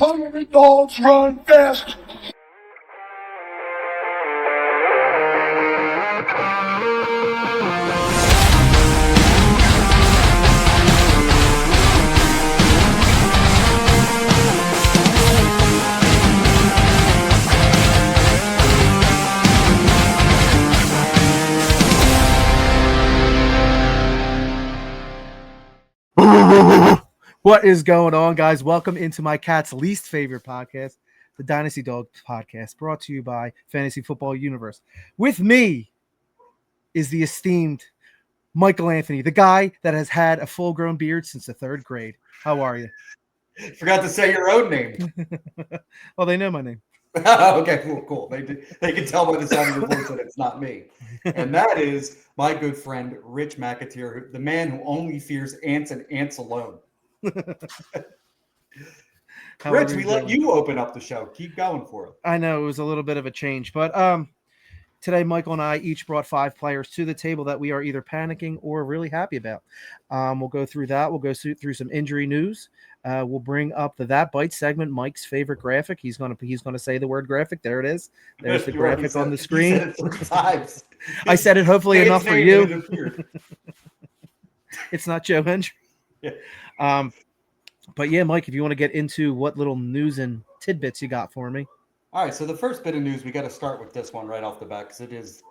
Hungry dogs run fast. What is going on, guys? Welcome into my cat's least favorite podcast, the Dynasty Dog Podcast, brought to you by Fantasy Football Universe. With me is the esteemed Michael Anthony, the guy that has had a full-grown beard since the third grade. How are you? Forgot to say your own name. Well, they know my name. Okay, cool. They can tell by the sound of your voice that it's not me. And that is my good friend, Rich McAteer, the man who only fears ants and ants alone. Rich, we let you open up the show. Keep going for it. I know it was a little bit of a change, but today Michael and I each brought 5 players to the table that we are either panicking or really happy about. We'll go through that. We'll go through some injury news. We'll bring up the That Bite segment, Mike's favorite graphic. He's gonna say the word graphic. There it is. There's the graphic on the screen. Said it 3 times. I said it hopefully enough for you. It's not Joe Hendry. Yeah. But yeah, Mike, if you want to get into what little news and tidbits you got for me. All right, so the first bit of news, we got to start with this one right off the bat because it is,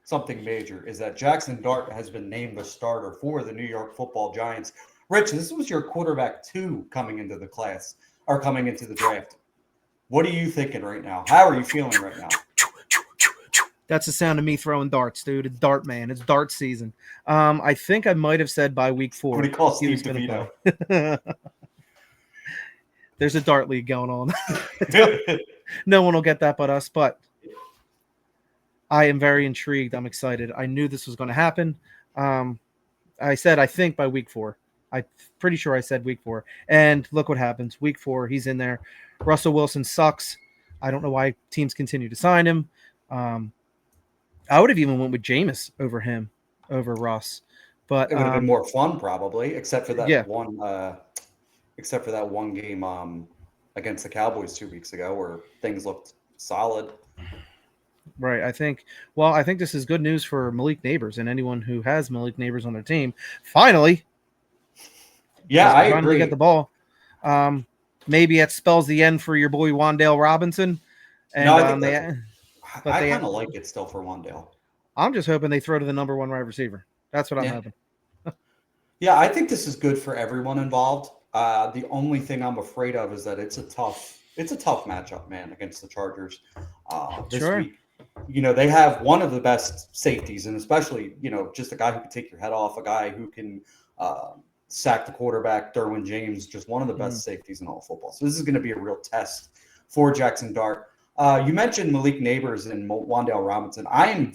something major, is that Jaxson Dart has been named the starter for the New York Football Giants. Rich, this was your quarterback 2 coming into the class or coming into the draft. What are you thinking right now? How are you feeling right now? That's the sound of me throwing darts, dude. It's dart man. It's dart season. I think I might have said by week 4. What do you call Steve DeVito? There's a dart league going on. No one will get that but us, but I am very intrigued. I'm excited. I knew this was going to happen. I said, I think by week 4. I'm pretty sure I said week 4. And look what happens. Week 4, he's in there. Russell Wilson sucks. I don't know why teams continue to sign him. I would have even went with Jameis over Russ. But it would have been more fun probably, except for that one game against the Cowboys 2 weeks ago where things looked solid. Right. I think this is good news for Malik Neighbors and anyone who has Malik Neighbors on their team. Finally. Yeah, I agree. Get the ball. Maybe it spells the end for your boy Wan'Dale Robinson. And I kind of like it still for Wan'Dale. I'm just hoping they throw to the number 1 wide receiver. That's what I'm hoping. Yeah, I think this is good for everyone involved. The only thing I'm afraid of is that it's a tough matchup, man, against the Chargers this week. They have one of the best safeties, and especially, just a guy who can take your head off, a guy who can sack the quarterback, Derwin James, just one of the best safeties in all of football. So this is going to be a real test for Jaxson Dart. You mentioned Malik Neighbors and Wan'Dale Robinson. I am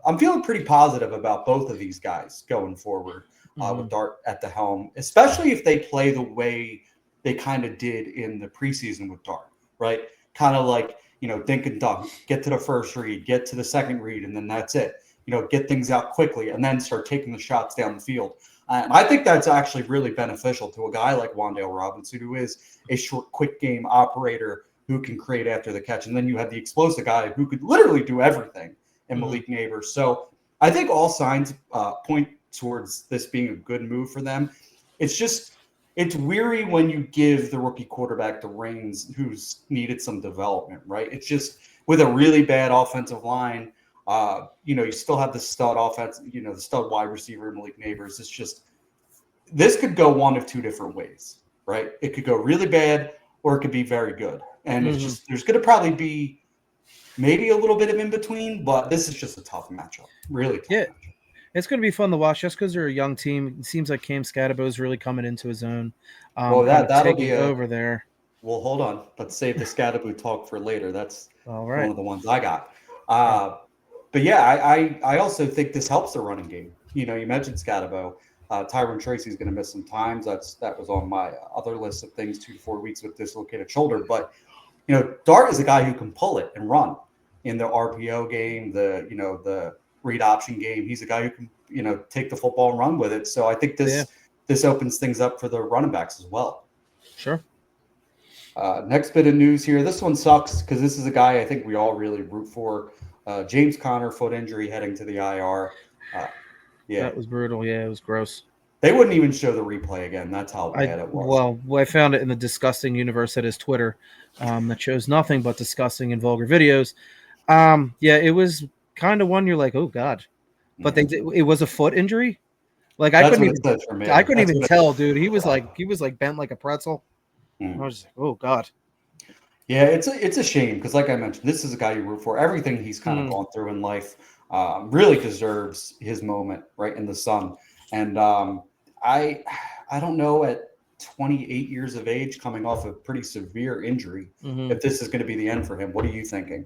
I'm feeling pretty positive about both of these guys going forward with Dart at the helm, especially if they play the way they kind of did in the preseason with Dart, right? Kind of like, dink and dunk, get to the first read, get to the second read, and then that's it. Get things out quickly and then start taking the shots down the field. And I think that's actually really beneficial to a guy like Wan'Dale Robinson, who is a short, quick game operator who can create after the catch. And then you have the explosive guy who could literally do everything in Malik Neighbors. So I think all signs point towards this being a good move for them. It's weary when you give the rookie quarterback the reins who's needed some development, right? It's just with a really bad offensive line, you still have the stud offense, the stud wide receiver, Malik Neighbors. It's just, this could go one of 2 different ways, right? It could go really bad or it could be very good. And it's just, there's going to probably be maybe a little bit of in between, but this is just a tough matchup. Really tough matchup. It's going to be fun to watch just because they're a young team. It seems like Cam Scatterbo is really coming into his own. That'll be over there. Well, hold on. Let's save the Scatterbo talk for later. That's all right. One of the ones I got. But yeah, I also think this helps the running game. You mentioned Scatterbo. Tyron Tracy's going to miss some times. That was on my other list of things, 2 to 4 weeks with dislocated shoulder. But Dart is a guy who can pull it and run in the RPO game, the read option game. He's a guy who can take the football and run with it. So I think this opens things up for the running backs as well. Sure. Next bit of news here. This one sucks because this is a guy I think we all really root for. James Conner, foot injury, heading to the IR. Yeah, That was brutal. Yeah, it was gross. they wouldn't even show the replay again. That's how bad it was. Well, I found it in the disgusting universe that is Twitter, that shows nothing but disgusting and vulgar videos. Yeah, it was kind of one you're like, oh god, but it was a foot injury. Like I couldn't even tell, dude. He was like bent like a pretzel. I was just like, oh god. Yeah, it's a shame because, like I mentioned, this is a guy you root for. Everything he's kind of gone through in life really deserves his moment right in the sun. And I don't know, at 28 years of age, coming off a pretty severe injury, if this is going to be the end for him. What are you thinking?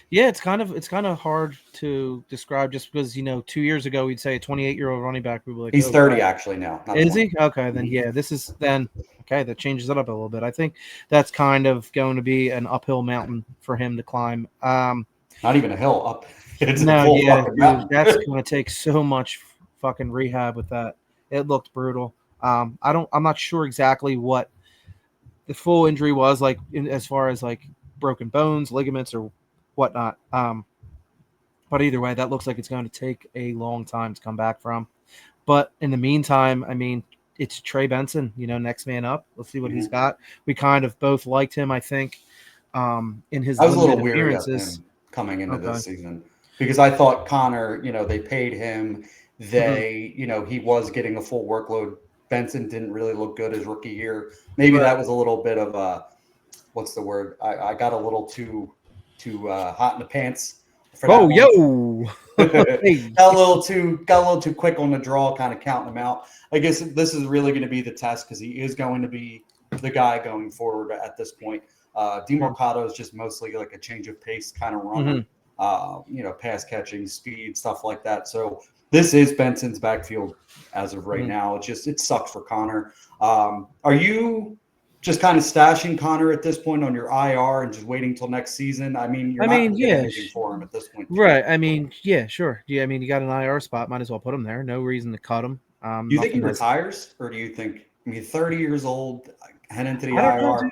Yeah, it's kind of hard to describe just because 2 years ago we'd say a 28-year-old running back would be like he's 30 actually now. Is he? Okay, then yeah, that changes it up a little bit. I think that's kind of going to be an uphill mountain for him to climb. Not even a hill up. It's dude, that's going to take so much fucking rehab with that. It looked brutal. I'm not sure exactly what the full injury was like as far as like broken bones, ligaments, or whatnot. But either way, that looks like it's going to take a long time to come back from. But in the meantime, I mean, it's Trey Benson, next man up. Let's see what he's got. We kind of both liked him, I think, in his. I was a little weary of him coming into this season because I thought Connor, they paid him. He was getting a full workload. Benson didn't really look good his rookie year. Maybe that was a little bit of a, what's the word? I got a little too hot in the pants. Got a little too quick on the draw, kind of counting him out. I guess this is really going to be the test because he is going to be the guy going forward at this point. DeMarcado is just mostly like a change of pace kind of runner, pass catching, speed, stuff like that. So this is Benson's backfield as of right now. It sucks for Connor. Are you just kind of stashing Connor at this point on your IR and just waiting till next season? I mean, you're not getting anything for him at this point. Right. I mean, yeah, sure. Yeah, I mean, you got an IR spot. Might as well put him there. No reason to cut him. Do you think he retires? Or do you think, 30 years old, head into the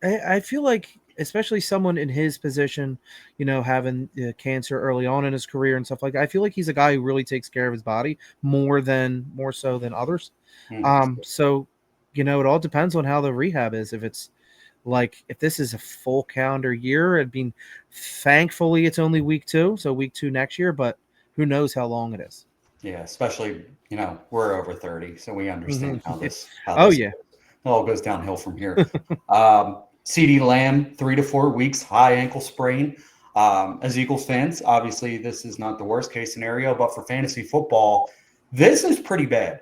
IR? I feel like, especially someone in his position, having cancer early on in his career and stuff like that, I feel like he's a guy who really takes care of his body more so than others. So, it all depends on how the rehab is. If it's if this is a full calendar year, thankfully it's only week 2, so week 2 next year, but who knows how long it is. Yeah, especially, we're over 30, so we understand how this it all goes downhill from here. CeeDee Lamb, 3 to 4 weeks, high ankle sprain. As Eagles fans, obviously this is not the worst case scenario, but for fantasy football, this is pretty bad.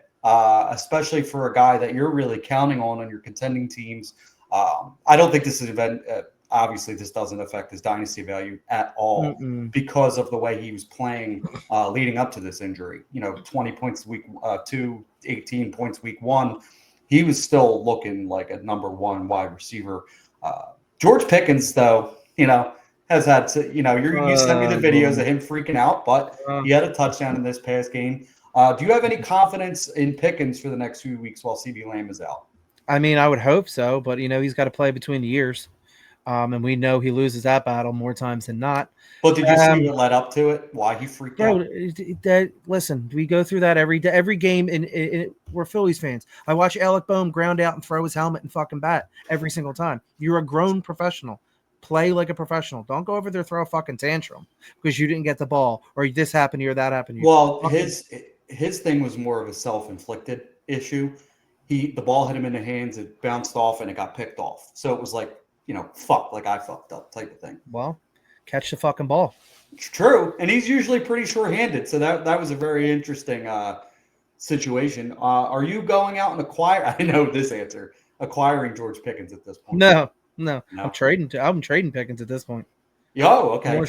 Especially for a guy that you're really counting on your contending teams. I don't think this is obviously this doesn't affect his dynasty value at all because of the way he was playing leading up to this injury. 20 points week 2, 18 points week 1. He was still looking like a number 1 wide receiver. George Pickens, though, has had to, you sent me the videos of him freaking out, but he had a touchdown in this past game. Do you have any confidence in Pickens for the next few weeks while CeeDee Lamb is out? I mean, I would hope so, but he's got to play between the years, and we know he loses that battle more times than not. But did you see what led up to it? Why he freaked out? Listen, we go through that every day, every game. We're Phillies fans. I watch Alec Boehm ground out and throw his helmet and fucking bat every single time. You're a grown professional. Play like a professional. Don't go over there throw a fucking tantrum because you didn't get the ball or this happened to you or that happened to you. Well, his thing was more of a self-inflicted issue. The ball hit him in the hands, it bounced off, and it got picked off. So it was like, fuck, like I fucked up type of thing. Well, catch the fucking ball. True, and he's usually pretty sure-handed, so that was a very interesting situation. Are you going out and acquiring George Pickens at this point? No. I'm trading Pickens at this point. Oh, okay. More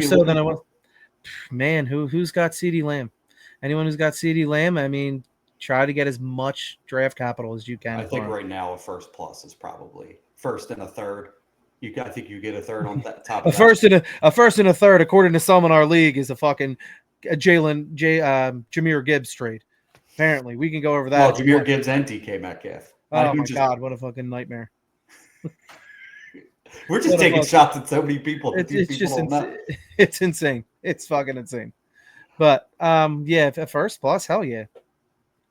so than I was. Man, who's got CeeDee Lamb? Anyone who's got CeeDee Lamb, I mean, try to get as much draft capital as you can. I think right now a first plus is probably first and a third. I think you get a third on that top. A first and a third, according to some in our league, is a fucking Jahmyr Gibbs trade. Apparently, we can go over that. Jahmyr Gibbs and DK Metcalf. Oh my god, what a fucking nightmare! We're just taking shots at so many people that these people don't know. It's insane. It's fucking insane. But yeah, at first plus, hell yeah.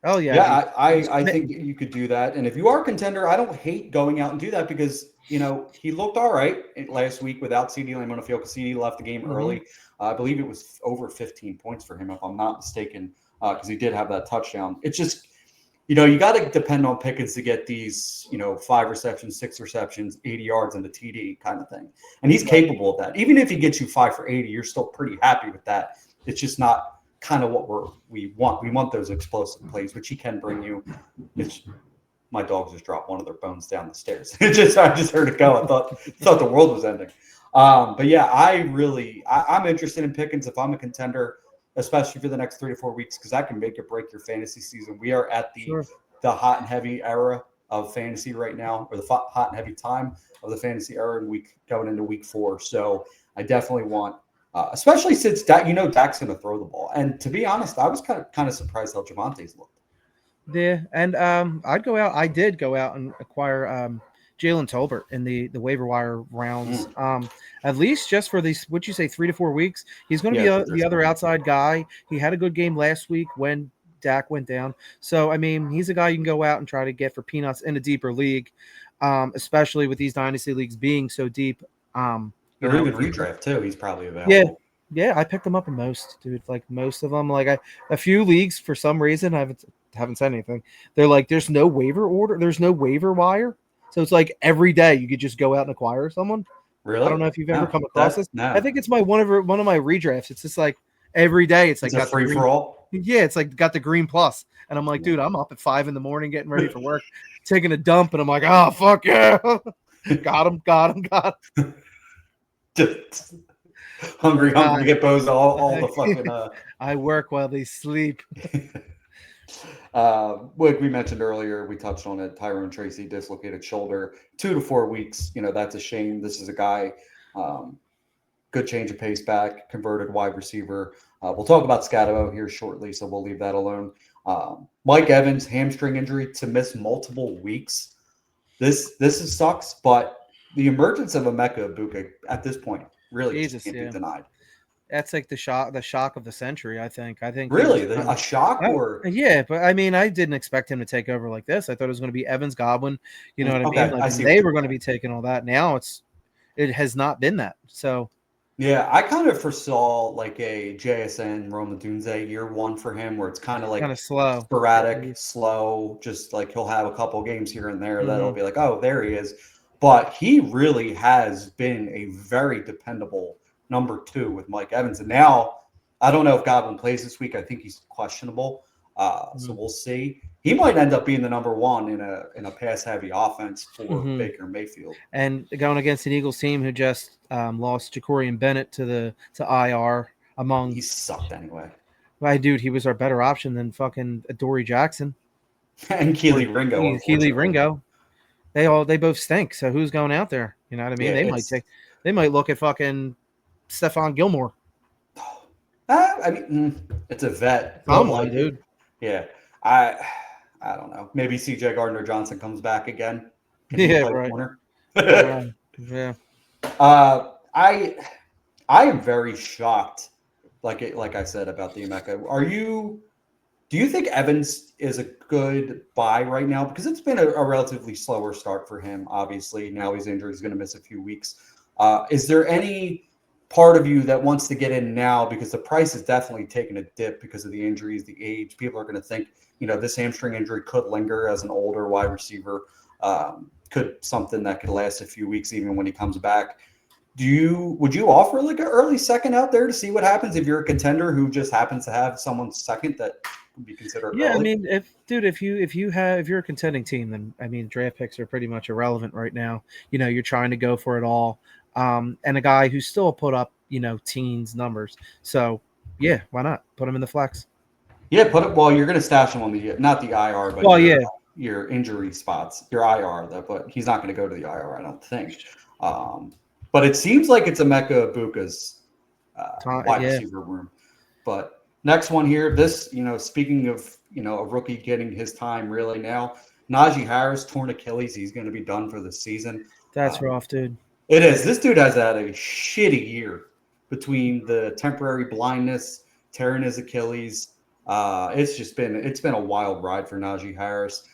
Oh yeah. Yeah, I think you could do that. And if you are a contender, I don't hate going out and do that because he looked all right last week without CD Lamb on the field because CD left the game early. I believe it was over 15 points for him, if I'm not mistaken, because he did have that touchdown. It's just, you got to depend on Pickens to get these, 5 receptions, 6 receptions, 80 yards and the TD kind of thing. And he's capable of that. Even if he gets you 5 for 80, you're still pretty happy with that. It's just not kind of what we want. We want those explosive plays, which he can bring you. My dog just dropped one of their bones down the stairs. I just heard it go. I thought the world was ending. But yeah, I'm interested in Pickens if I'm a contender, especially for the next 3 to 4 weeks, because that can make or break your fantasy season. We are at the hot and heavy era of fantasy right now, or the hot and heavy time of the fantasy era, and going into week 4. So I definitely want. Especially since Dak's going to throw the ball, and to be honest, I was kind of surprised how Javante's looked. Yeah, and I did go out and acquire Jalen Tolbert in the waiver wire rounds. At least just for these, what'd you say, 3 to 4 weeks? He's going to be the other outside guy. He had a good game last week when Dak went down. So I mean, he's a guy you can go out and try to get for peanuts in a deeper league, especially with these dynasty leagues being so deep. Or even redraft too. He's probably available. Yeah. I picked him up in most, dude. Like most of them. Like a few leagues for some reason I haven't said anything. They're like, there's no waiver order. There's no waiver wire. So it's like every day you could just go out and acquire someone. Really? I don't know if you've ever come across this. No. I think it's one of my redrafts. It's just like every day. It's like a free for all. Yeah, it's like got the green plus, and I'm like, dude, I'm up at 5 a.m. getting ready for work, taking a dump, and I'm like, oh fuck yeah, got him. Just hungry to get Bo's all the fucking. I work while they sleep. Like we mentioned earlier, we touched on it. Tyrone Tracy dislocated shoulder, 2 to 4 weeks. That's a shame. This is a guy, good change of pace back, converted wide receiver. We'll talk about Scatabo here shortly, so we'll leave that alone. Mike Evans, hamstring injury to miss multiple weeks. This sucks, but the emergence of Emeka Egbuka at this point really can't be denied. That's like the shock of the century, I think. Really a shock, or yeah, but I mean, I didn't expect him to take over like this. I thought it was going to be Evans, Godwin. You know what I mean? Like they were going to be taking all that. Now it has not been that. So yeah, I kind of foresaw like a JSN Roma Dunze year 1 for him, where it's kind of slow, sporadic, slow. Just like he'll have a couple games here and there that'll be like, oh, there he is. But he really has been a very dependable number 2 with Mike Evans. And now, I don't know if Godwin plays this week. I think he's questionable. So we'll see. He might end up being the number 1 in a pass-heavy offense for Baker Mayfield. And going against an Eagles team who just lost Jacorian Bennett to IR among. He sucked anyway. Right, dude, he was our better option than fucking Adoree Jackson. And Keely Ringo. They both stink. So who's going out there? You know what I mean? Yeah, they might look at fucking Stephon Gilmore. I mean, it's a vet. Dude. Yeah, I don't know. Maybe C.J. Gardner-Johnson comes back again. Yeah, right. Yeah. I am very shocked. Like I said about the Emeka. Do you think Evans is a good buy right now? Because it's been a relatively slower start for him. Obviously, now he's injured. He's going to miss a few weeks. Is there any part of you that wants to get in now, because the price is definitely taking a dip because of the injuries, the age? People are going to think, this hamstring injury could linger as an older wide receiver, something that could last a few weeks even when he comes back. Would you offer like an early second out there to see what happens if you're a contender who just happens to have someone second that would be considered early? I mean, if you're a contending team, then I mean, draft picks are pretty much irrelevant right now. You're trying to go for it all. And a guy who still put up, teens numbers. So, yeah, why not put him in the flex? Yeah, put it. Well, you're going to stash him on not the IR, but your injury spots, your IR. But he's not going to go to the IR, I don't think. But it seems like it's Emeka Egbuka's wide receiver room. But next one here, this, speaking of, a rookie getting his time really now, Najee Harris, torn Achilles. He's going to be done for the season. That's rough, dude. It is. This dude has had a shitty year between the temporary blindness, tearing his Achilles. It's been a wild ride for Najee Harris.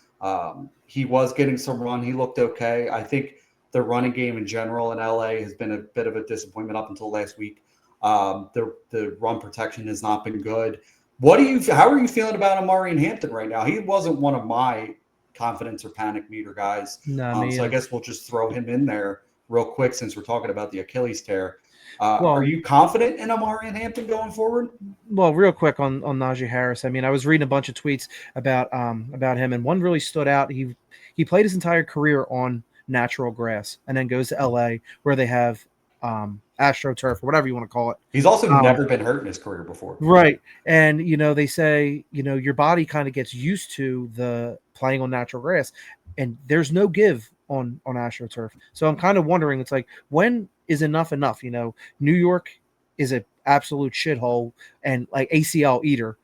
He was getting some run. He looked okay. I think the running game in general in LA has been a bit of a disappointment up until last week. The run protection has not been good. How are you feeling about Amari in Hampton right now? He wasn't one of my confidence or panic meter guys. So I guess we'll just throw him in there real quick since we're talking about the Achilles tear. Are you confident in Amari and Hampton going forward? Well, real quick on Najee Harris. I mean, I was reading a bunch of tweets about him, and one really stood out. He played his entire career on natural grass, and then goes to LA where they have AstroTurf or whatever you want to call it. He's also never been hurt in his career before, right? And they say your body kind of gets used to the playing on natural grass, and there's no give on AstroTurf. So I'm kind of wondering, it's like, when is enough? New York is an absolute shithole and like ACL eater,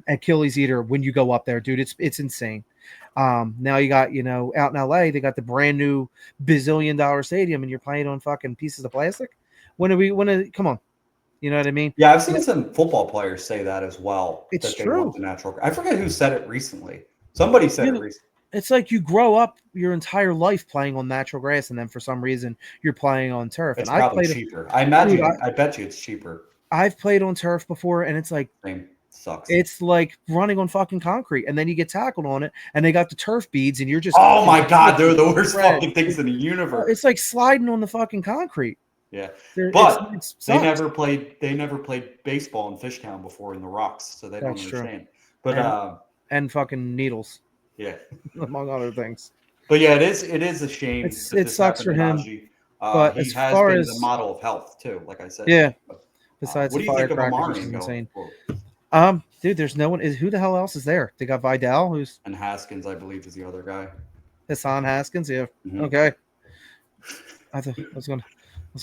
Achilles eater when you go up there, dude. It's insane. Now you got, out in LA, they got the brand new bazillion-dollar stadium, and you're playing on fucking pieces of plastic. Come on, you know what I mean? Yeah, I've seen some football players say that as well. It's that they true. Want the natural. I forget who said it recently. Somebody said it recently. It's like you grow up your entire life playing on natural grass, and then for some reason you're playing on turf. It's and probably cheaper. I imagine. I bet you it's cheaper. I've played on turf before, and it's like sucks. It's like running on fucking concrete, and then you get tackled on it, and they got the turf beads, and you're just oh my god, they're the worst fucking things in the universe. It's like sliding on the fucking concrete. Yeah, but they never played baseball in Fishtown before in the rocks, so they don't understand. But and fucking needles. Yeah, among other things. But yeah, it is a shame. It sucks for him. But he has been the model of health too, like I said. Yeah. Besides what do you think of Amari insane? Dude, there's no one. Who the hell else is there? They got Vidal, and Haskins, I believe, is the other guy. Hassan Haskins, yeah. Mm-hmm. Okay. I was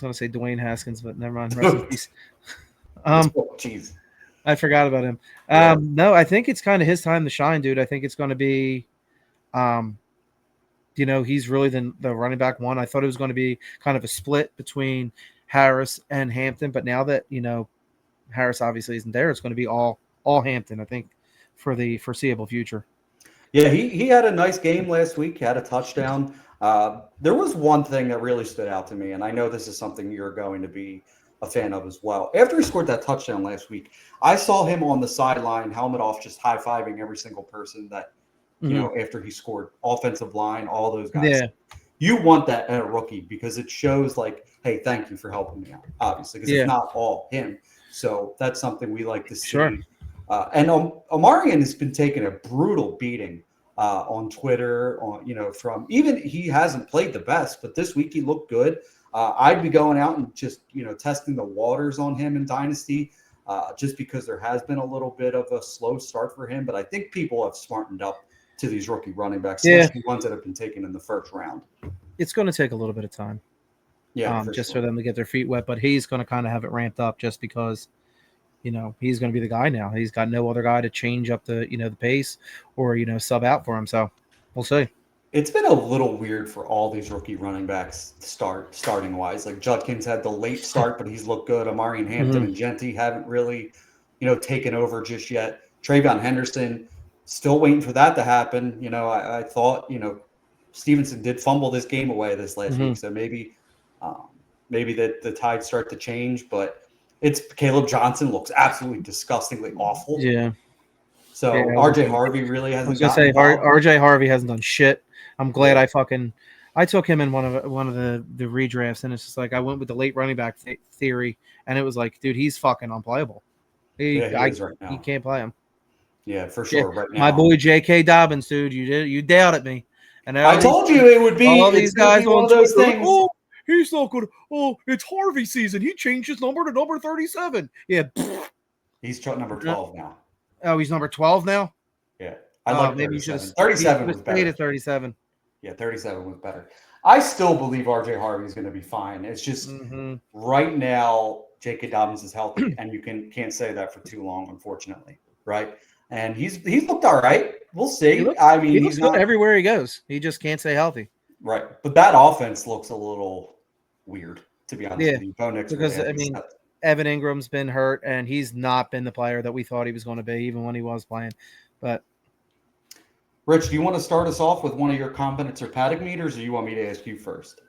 gonna say Dwayne Haskins, but never mind. Rest in peace. Jeez. I forgot about him. Yeah. No, I think it's kind of his time to shine, dude. I think it's going to be, he's really the running back one. I thought it was going to be kind of a split between Harris and Hampton, but now that Harris obviously isn't there, it's going to be all Hampton, I think, for the foreseeable future. Yeah, he had a nice game last week. He had a touchdown. There was one thing that really stood out to me, and I know this is something you're going to be a fan of as well. After he scored that touchdown last week, I saw him on the sideline, helmet off, just high-fiving every single person that, after he scored, offensive line, all those guys. Yeah. You want that at a rookie because it shows like, hey, thank you for helping me out, obviously, because it's not all him. So that's something we like to see. Sure. And Omarion has been taking a brutal beating on Twitter, from even he hasn't played the best, but this week he looked good. I'd be going out and just, testing the waters on him in Dynasty just because there has been a little bit of a slow start for him. But I think people have smartened up to these rookie running backs, especially ones that have been taken in the first round. It's going to take a little bit of time. Yeah, for them to get their feet wet. But he's going to kind of have it ramped up just because, he's going to be the guy now. He's got no other guy to change up the, the pace or, sub out for him. So we'll see. It's been a little weird for all these rookie running backs starting wise. Like Judkins had the late start, but he's looked good. Amari and Hampton and Genty haven't really, taken over just yet. Travion Henderson, still waiting for that to happen. I thought, Stevenson did fumble this game away this last week, so maybe the tides start to change. But it's Caleb Johnson looks absolutely disgustingly awful. Yeah. So RJ Harvey really hasn't. I was gonna say RJ Harvey hasn't done shit. I'm glad I took him in one of the redrafts, and it's just like I went with the late running back theory, and it was like, dude, he's fucking unplayable. He can't play him. Yeah, for sure. Right now, my boy J.K. Dobbins, dude, you doubted me, and I told you it would be all these guys one of those things. Oh, he's not good. Oh, it's Harvey season. He changed his number to number 37. Yeah, he's number 12 now. Oh, he's number 12 now. Yeah, I like maybe 37 was better. 37. Yeah, 37 was better. I still believe RJ Harvey is going to be fine. It's just right now, J.K. Dobbins is healthy, and you can't say that for too long, unfortunately, right? And he's looked all right. we'll see. I mean, he he's looks good not everywhere he goes. He just can't stay healthy. right, but that offense looks a little weird, to be honest Yeah, with you. Bo Nix really because I hasn't mean, stepped. Evan Ingram's been hurt, and he's not been the player that we thought he was going to be, even when he was playing. But Rich, do you want to start us off with one of your confidence or paddock meters, or you want me to ask you first?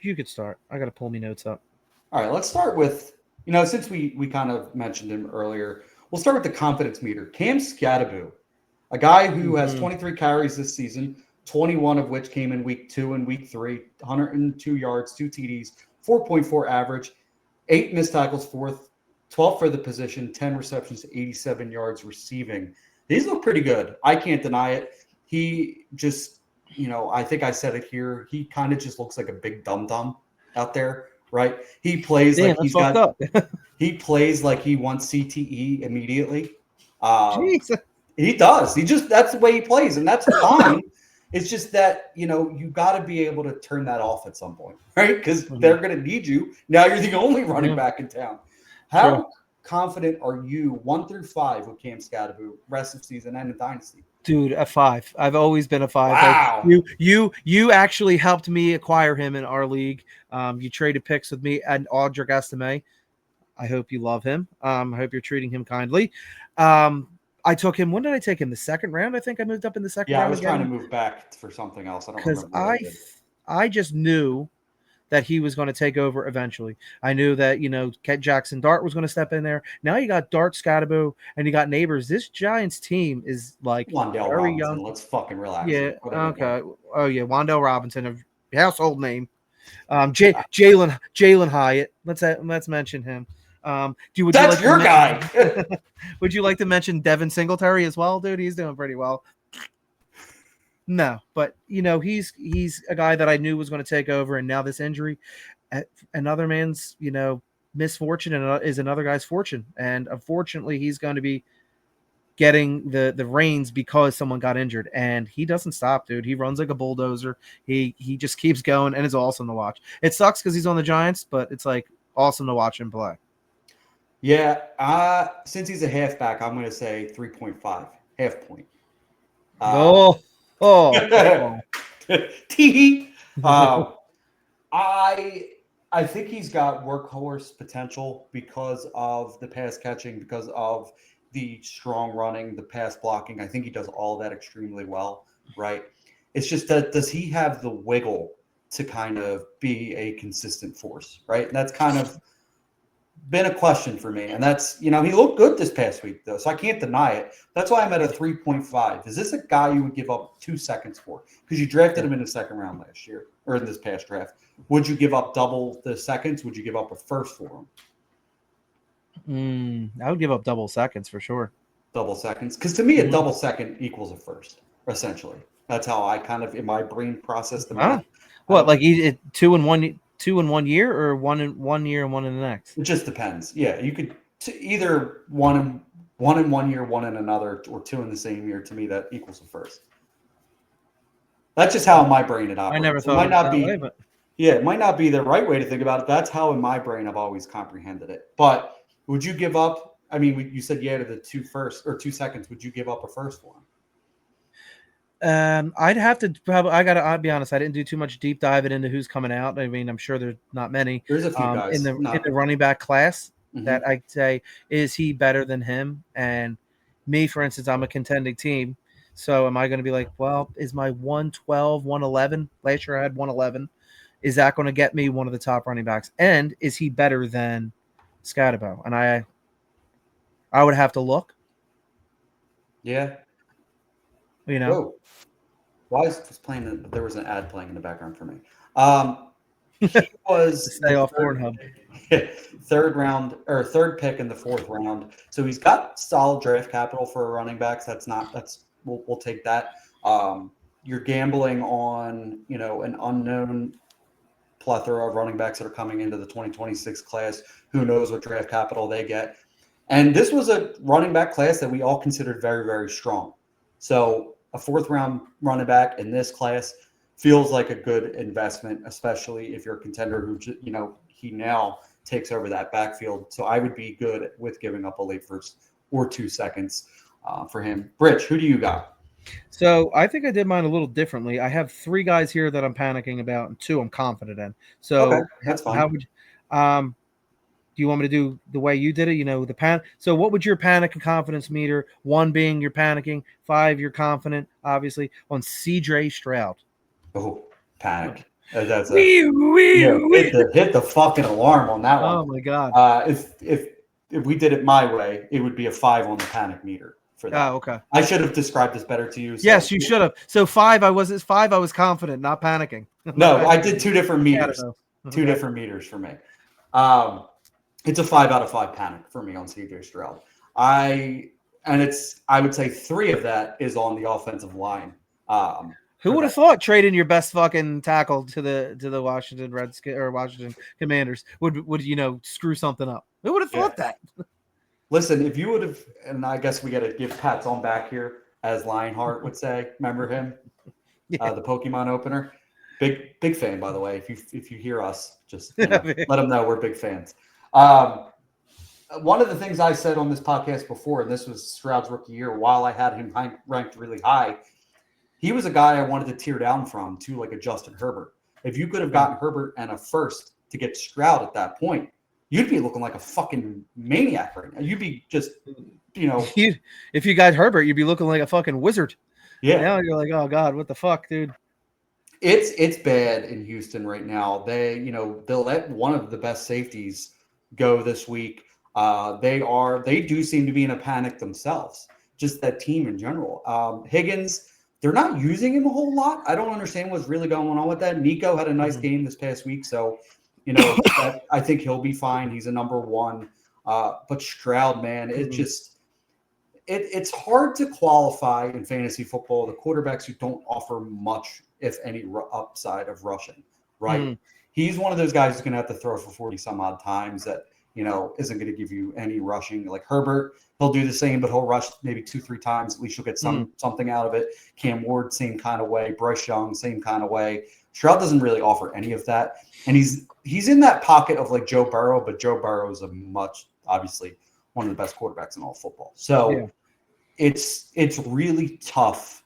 you could start. I got to pull me notes up. All right, let's start with, since we kind of mentioned him earlier, we'll start with the confidence meter. Cam Scatterbo, a guy who has 23 carries this season, 21 of which came in week 2 and week 3, 102 yards, 2 TDs, 4.4 average, 8 missed tackles, 12 for the position, 10 receptions, 87 yards receiving. These look pretty good. I can't deny it. He just, I think I said it here. He kind of just looks like a big dum-dum out there, right? He plays like he's got up. He plays like he wants CTE immediately. Jeez. He does. That's the way he plays, and that's fine. It's just that, you got to be able to turn that off at some point, right? Because they're going to need you. Now you're the only running back in town. How confident are you 1 through 5 with Cam Scatterbo rest of season and in Dynasty? Dude, a 5. I've always been a 5. Wow. Like, you actually helped me acquire him in our league. You traded picks with me and Audric Estime. I hope you love him. I hope you're treating him kindly. I took him. When did I take him? The second round? I think I moved up in the second round. Yeah, I was trying to move back for something else. I don't remember. Because I just knew that he was going to take over eventually. I knew that, Jaxson Dart was going to step in there. Now you got Dart, Scatterbo, and you got Neighbors. This Giants team is like Wandale very Robinson. young. Let's fucking relax. Yeah. Okay. Oh yeah, Wandale Robinson, a household name. Jalen Hyatt. Let's mention him. That's your guy. Would you like to mention Devin Singletary as well, dude? He's doing pretty well. No, but he's a guy that I knew was going to take over, and now this injury, another man's misfortune and is another guy's fortune, and unfortunately, he's going to be getting the reins because someone got injured, and he doesn't stop, dude. He runs like a bulldozer. He just keeps going, and it's awesome to watch. It sucks because he's on the Giants, but it's like awesome to watch him play. Yeah, since he's a halfback, I'm going to say 3.5, half point. Tee. I think he's got workhorse potential because of the pass catching, because of the strong running, the pass blocking. I think he does all that extremely well, right? It's just that, does he have the wiggle to kind of be a consistent force, right? And that's kind of been a question for me. And that's, he looked good this past week, though, so I can't deny it. That's why I'm at a 3.5. Is this a guy you would give up 2 seconds for? Because you drafted him in the second round last year, or in this past draft. Would you give up double the seconds? Would you give up a first for him? I would give up double seconds for sure. Double seconds? Because to me, a double second equals a first, essentially. That's how I kind of, in my brain, process the math. What, like 2 in 1 year, or 1 in 1 year and 1 in the next? It just depends. Yeah, you could either 1 in 1 year, 1 in another, or 2 in the same year. To me, that equals a first. That's just how in my brain it operates. I never thought it might not be. Way, but... Yeah, it might not be the right way to think about it. That's how in my brain I've always comprehended it. But would you give up? I mean, you said to the 2 seconds. Would you give up a first for him? I'd have to probably. I'll be honest. I didn't do too much deep diving into who's coming out. I mean, I'm sure there's not many. There's a few guys in the running back class that I'd say, is he better than him? And me, for instance, I'm a contending team. So am I going to be like, well, is my 112, 111? Last year I had 111. Is that going to get me one of the top running backs? And is he better than Scatterbo? And I would have to look. Yeah. Whoa. Why is this playing? There was an ad playing in the background for me. He was stay off Pornhub. Third pick in the 4th round. So he's got solid draft capital for running backs. We'll take that. You're gambling on, an unknown plethora of running backs that are coming into the 2026 class. Who knows what draft capital they get? And this was a running back class that we all considered very, very strong. So a 4th round running back in this class feels like a good investment, especially if you're a contender who, he now takes over that backfield. So I would be good with giving up a late first or 2 seconds. for him. Rich, who do you got? So I think I did mine a little differently. I have 3 guys here that I'm panicking about, and 2 I'm confident in. So Okay, that's fine. how would do you want me to do the way you did it? You know, So what would your panic and confidence meter? 1 being you're panicking, 5 you're confident, obviously, on CJ Stroud. Oh, panic. That's a hit the fucking alarm on that one. Oh my god. If we did it my way, it would be a 5 on the panic meter for that. Oh, okay. I should have described this better to you. So. Yes, you should have. So 5 I was confident, not panicking. No, I did 2 different meters. Okay. 2 different meters for me. It's a 5 out of 5 panic for me on CJ Stroud. I would say 3 of that is on the offensive line. Who would have thought trading your best fucking tackle to the Washington Redskins or Washington Commanders would screw something up? Who would have thought that? Listen, if you would have, and I guess we got to give pats on back here, as Lionheart would say. Remember him? Yeah. The Pokemon opener. Big fan, by the way. If you hear us, just let them know we're big fans. One of the things I said on this podcast before, and this was Stroud's rookie year, while I had him ranked really high, he was a guy I wanted to tear down from to like a Justin Herbert. If you could have gotten Herbert and a first to get Stroud at that point, you'd be looking like a fucking maniac right now. You'd be just, if you got Herbert, you'd be looking like a fucking wizard. Yeah. Now you're like, oh God, what the fuck, dude? It's bad in Houston right now. They'll let one of the best safeties go this week. They do seem to be in a panic themselves. Just that team in general. Higgins, they're not using him a whole lot. I don't understand what's really going on with that. Nico had a nice game this past week, so I think he'll be fine. He's a number 1. But Stroud, man, it's hard to qualify in fantasy football the quarterbacks who don't offer much, if any, upside of rushing, right? Mm-hmm. He's one of those guys who's going to have to throw for 40 some odd times that, isn't going to give you any rushing. Like Herbert, he'll do the same, but he'll rush maybe 2-3 times. At least you'll get something out of it. Cam Ward, same kind of way. Bryce Young, same kind of way. Stroud doesn't really offer any of that. And he's in that pocket of like Joe Burrow, but Joe Burrow is obviously one of the best quarterbacks in all football. So it's really tough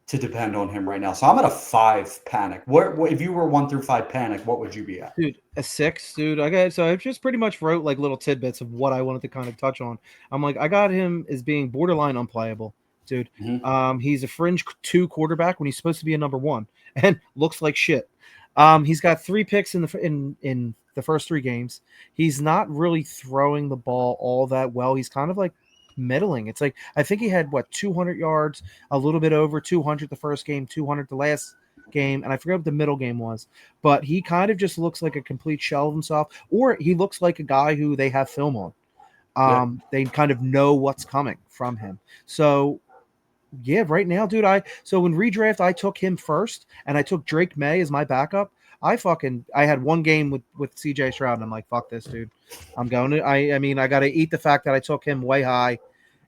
to depend on him right now. So I'm at a 5 panic. What if you were 1 through 5 panic, what would you be at? Dude, a 6, dude. I just pretty much wrote like little tidbits of what I wanted to kind of touch on. I'm like, I got him as being borderline unplayable, dude. Mm-hmm. He's a fringe 2 quarterback when he's supposed to be a number 1 and looks like shit. He's got 3 picks in the first 3 games. He's not really throwing the ball all that well. He's kind of like middling. It's like I think he had 200 yards, a little bit over 200 the first game, 200 the last game, and I forget what the middle game was. But he kind of just looks like a complete shell of himself, or he looks like a guy who they have film on. They kind of know what's coming from him. So yeah, right now, dude. So in redraft, I took him first, and I took Drake May as my backup. I had 1 game with CJ Stroud, and I'm like, fuck this, dude. I'm going to. I mean, I got to eat the fact that I took him way high,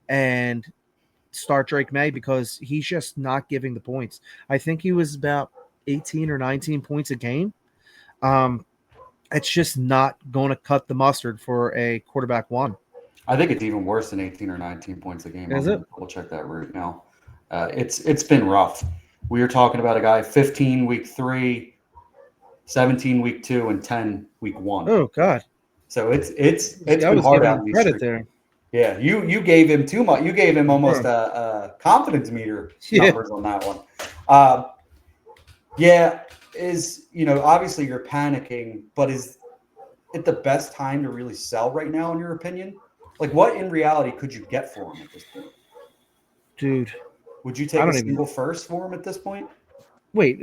and start Drake May because he's just not giving the points. I think he was about 18 or 19 points a game. It's just not going to cut the mustard for a quarterback 1. I think it's even worse than 18 or 19 points a game. Is it? We'll check that right now. It's been rough. We were talking about a guy 15 week 3, 17 week 2, and 10 week 1. Oh God! So it's been hard out in these credit there. Yeah, you gave him too much. You gave him almost a confidence meter numbers on that one. Obviously you're panicking, but is it the best time to really sell right now, in your opinion? Like, what in reality could you get for him at this point? Dude, would you take a single first for him at this point? Wait,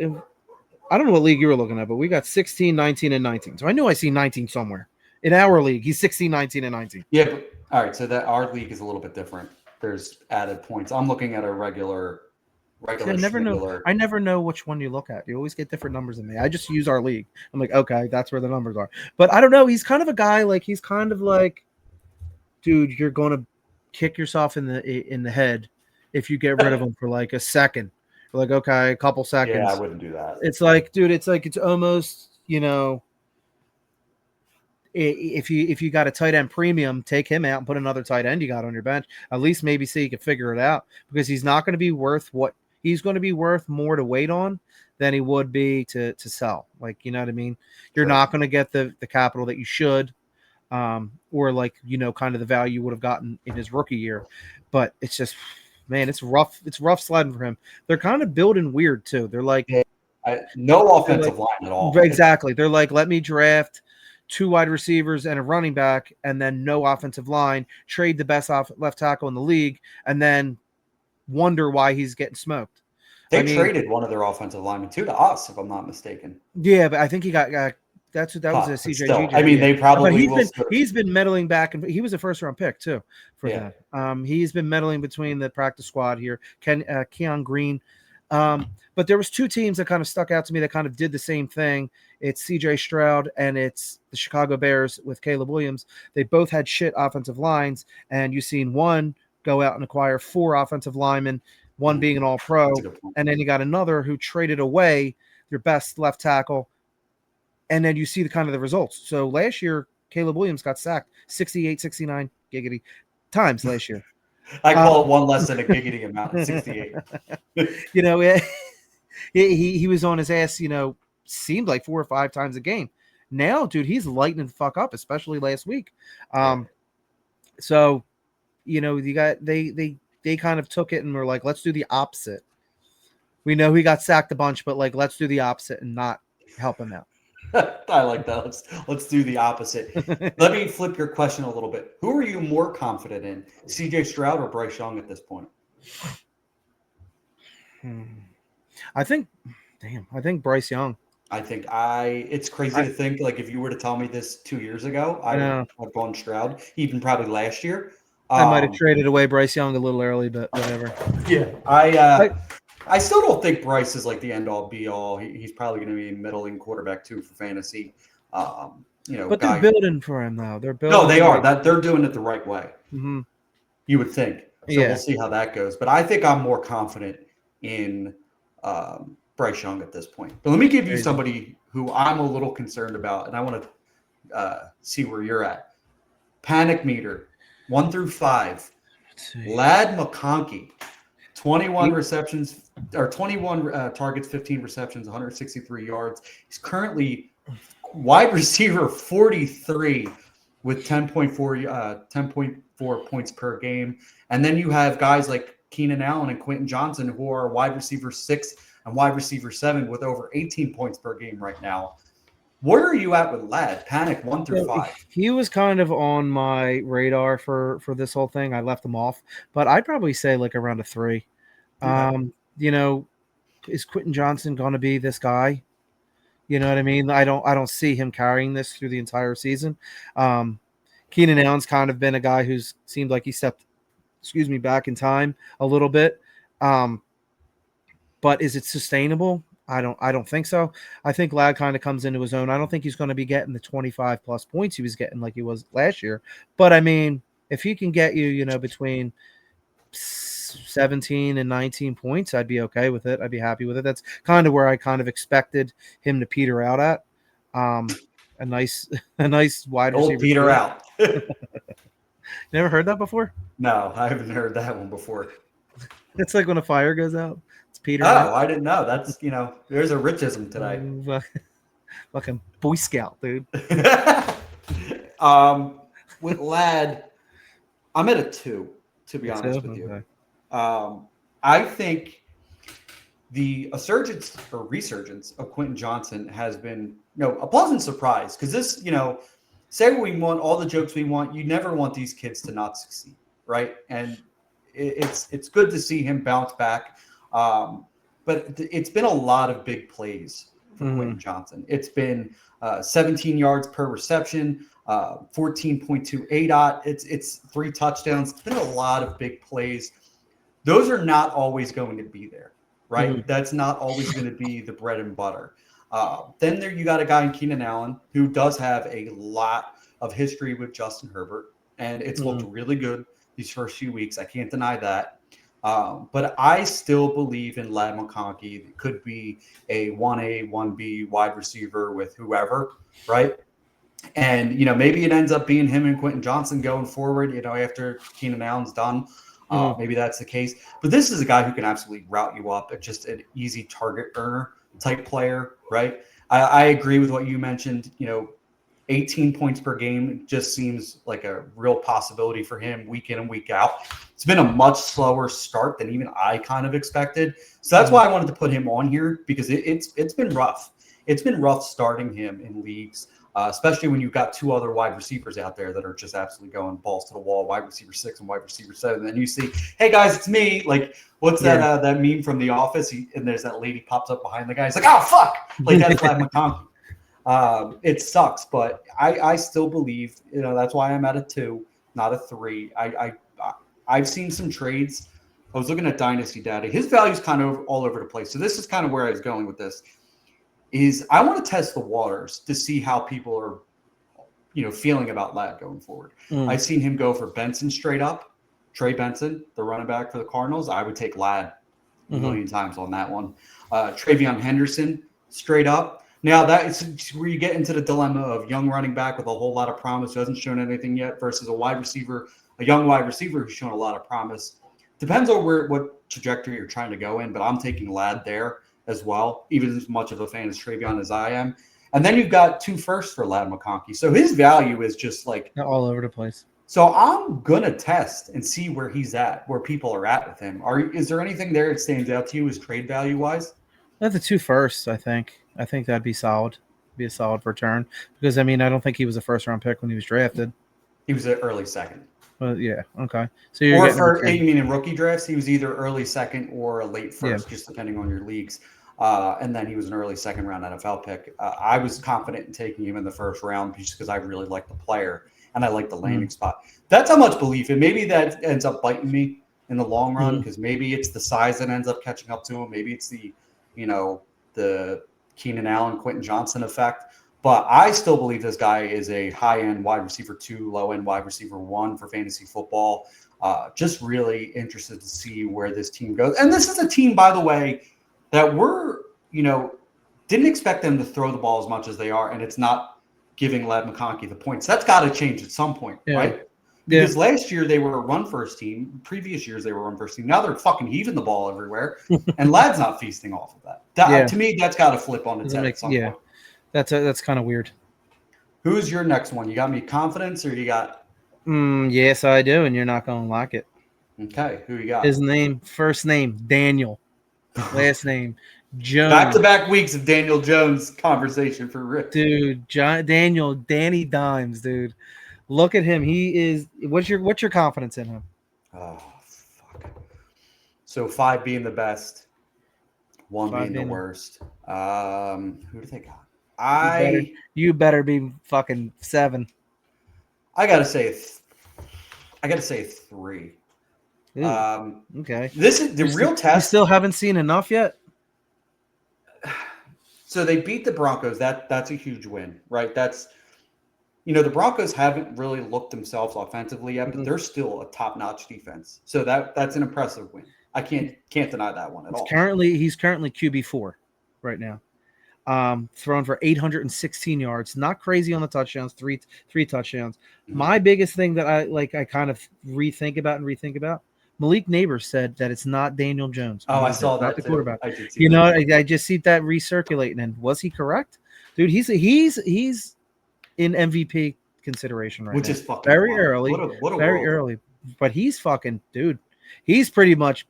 I don't know what league you were looking at, but we got 16, 19, and 19. So I knew I see 19 somewhere. In our league, he's 16, 19, and 19. Yeah, but all right, so that our league is a little bit different. There's added points. I'm looking at a regular. I never know which one you look at. You always get different numbers than me. I just use our league. I'm like, okay, that's where the numbers are. But I don't know. He's kind of a guy he's kind of like, dude, you're going to kick yourself in the head if you get rid of him for like a second. Like, okay, a couple seconds. Yeah, I wouldn't do that. It's like, dude, it's almost, if you got a tight end premium, take him out and put another tight end you got on your bench. At least maybe see you can figure it out, because he's not going to be worth what he's going to be worth more to wait on than he would be to sell. Like, you know what I mean? You're Sure. not going to get the capital that you should, or like, kind of the value you would have gotten in his rookie year. But it's just, man, it's rough. It's rough sledding for him. They're kind of building weird too. They're like, no offensive line at all. Exactly. They're like, let me draft 2 wide receivers and a running back, and then no offensive line, trade the best left tackle in the league, and then wonder why he's getting smoked. They traded one of their offensive linemen to us, if I'm not mistaken. Yeah, but I think he got that was a CJ. I mean, they probably he's been meddling back, and he was a first round pick too for them. He's been meddling between the practice squad here. Keon Green. But there was 2 teams that kind of stuck out to me that kind of did the same thing. It's CJ Stroud and it's the Chicago Bears with Caleb Williams. They both had shit offensive lines, and you've seen one go out and acquire 4 offensive linemen, one being an all-pro, and then you got another who traded away your best left tackle, and then you see the kind of the results. So last year, Caleb Williams got sacked 68, 69 giggity times last year. I call it one less than a giggity amount, 68. He was on his ass, seemed like 4 or 5 times a game. Now, dude, he's lighting the fuck up, especially last week. So, you got they kind of took it and were like, let's do the opposite. We know he got sacked a bunch, but like, let's do the opposite and not help him out. I like that. Let's do the opposite. Let me flip your question a little bit. Who are you more confident in, CJ Stroud or Bryce Young at this point? I think Bryce Young. It's crazy to think, like, if you were to tell me this 2 years ago, I would have gone Stroud, even probably last year. I might have traded away Bryce Young a little early, but whatever. Yeah. I still don't think Bryce is like the end all be all. He's probably going to be a middling quarterback too for fantasy. But they're building for him now. They're building. No, they are. They're doing it the right way. Mm-hmm. You would think. So we'll see how that goes. But I think I'm more confident in Bryce Young at this point. But let me give you somebody who I'm a little concerned about, and I want to see where you're at. Panic meter 1 through 5. Ladd McConkey. 21 receptions or 21 targets, 15 receptions, 163 yards. He's currently wide receiver 43 with 10.4 points per game. And then you have guys like Keenan Allen and Quentin Johnson, who are wide receiver 6 and wide receiver 7 with over 18 points per game right now. Where are you at with Ladd? Panic 1 through 5. He was kind of on my radar for this whole thing. I left him off, but I'd probably say like around a 3. Okay. Is Quentin Johnson going to be this guy? You know what I mean? I don't see him carrying this through the entire season. Keenan Allen's kind of been a guy who's seemed like he stepped, back in time a little bit. But is it sustainable? I don't think so. I think Ladd kind of comes into his own. I don't think he's going to be getting the 25 plus points he was getting like he was last year. But I mean, if he can get you, between 17 and 19 points, I'd be okay with it. I'd be happy with it. That's kind of where I kind of expected him to peter out at. A nice wide receiver. Old peter out. Never heard that before? No, I haven't heard that one before. It's like when a fire goes out. Peter. Oh, I didn't know. That's, there's a richism today. Fucking Boy Scout, dude. With Ladd, I'm at a 2, to be honest with you. I think the resurgence of Quentin Johnson has been, a pleasant surprise. Because this, say what we want, all the jokes we want, you never want these kids to not succeed, right? And it's good to see him bounce back. But it's been a lot of big plays for Quentin Johnson. It's been 17 yards per reception, 14.2 ADOT. It's 3 touchdowns. It's been a lot of big plays. Those are not always going to be there, right? That's not always going to be the bread and butter. Then you got a guy in Keenan Allen who does have a lot of history with Justin Herbert, and it's looked really good these first few weeks. I can't deny that. But I still believe in Ladd McConkey. It could be a 1A, 1B wide receiver with whoever, right? And, maybe it ends up being him and Quentin Johnson going forward, after Keenan Allen's done. Maybe that's the case. But this is a guy who can absolutely route you up at just an easy target earner type player, right? I agree with what you mentioned. 18 points per game just seems like a real possibility for him week in and week out. It's been a much slower start than even I kind of expected. So that's why I wanted to put him on here, because it's been rough. It's been rough starting him in leagues, especially when you've got two other wide receivers out there that are just absolutely going balls to the wall, wide receiver 6 and wide receiver 7. And then you see, hey guys, it's me. Like, what's that meme from The Office? And there's that lady pops up behind the guy. He's like, oh fuck! Like, that's Vlad McConkey. It sucks, but I still believe, that's why I'm at a 2, not a 3. I've seen some trades. I was looking at Dynasty data. His value's kind of all over the place. So this is kind of where I was going with this. Is I want to test the waters to see how people are, feeling about Ladd going forward. I've seen him go for Benson straight up. Trey Benson, the running back for the Cardinals. I would take Ladd a million times on that one. Travion Henderson straight up. Now that's where you get into the dilemma of young running back with a whole lot of promise who hasn't shown anything yet versus a young wide receiver who's shown a lot of promise. Depends on what trajectory you're trying to go in, but I'm taking Ladd there as well, even as much of a fan as Travion as I am. And then you've got 2 firsts for Ladd McConkey. So his value is just like all over the place. So I'm going to test and see where he's at, where people are at with him. Is there anything there that stands out to you as trade value-wise? That's the 2 firsts, I think. I think that'd be solid. Be a solid return. Because, I don't think he was a first-round pick when he was drafted. He was an early second. Yeah, okay. So you mean in rookie drafts, he was either early second or a late first, just depending on your leagues. And then he was an early second-round NFL pick. I was confident in taking him in the first round just because I really like the player and I like the landing spot. That's how much belief. And maybe that ends up biting me in the long run because maybe it's the size that ends up catching up to him. Maybe it's the Keenan Allen, Quentin Johnson effect. But I still believe this guy is a high-end wide receiver 2, low-end wide receiver 1 for fantasy football. Just really interested to see where this team goes. And this is a team, by the way, that didn't expect them to throw the ball as much as they are, and it's not giving Ladd McConkey the points. That's got to change at some point, right? Because last year they were a run-first team. Previous years they were a run-first team. Now they're fucking heaving the ball everywhere, and Ladd's not feasting off of that. To me, that's got to flip on its head at some point. That's kind of weird. Who's your next one? You got me confidence, or you got? Yes, I do, and you're not going to like it. Okay, who you got? His name, first name, Daniel. Last name, Jones. Back-to-back weeks of Daniel Jones conversation for Rick. Dude, Danny Dimes, dude. Look at him. He is. What's your confidence in him? Oh, fuck. So 5 being the best, 1 being the worst. Who do they got? You better be fucking 7. I gotta say 3. Okay. This is the real test. You still haven't seen enough yet? So they beat the Broncos. That's a huge win, right? That's the Broncos haven't really looked themselves offensively yet, but they're still a top-notch defense. So that's an impressive win. I can't deny that one at all. He's currently QB4 right now. Thrown for 816 yards. Not crazy on the touchdowns, three touchdowns. My biggest thing that I kind of rethink about, Malik Neighbors said that it's not Daniel Jones. Oh, I saw that. The quarterback. I did see I just see that recirculating. And was he correct? Dude, he's in MVP consideration right now. Which is fucking very wild. early. What a very world. early. But he's fucking, dude. He's pretty much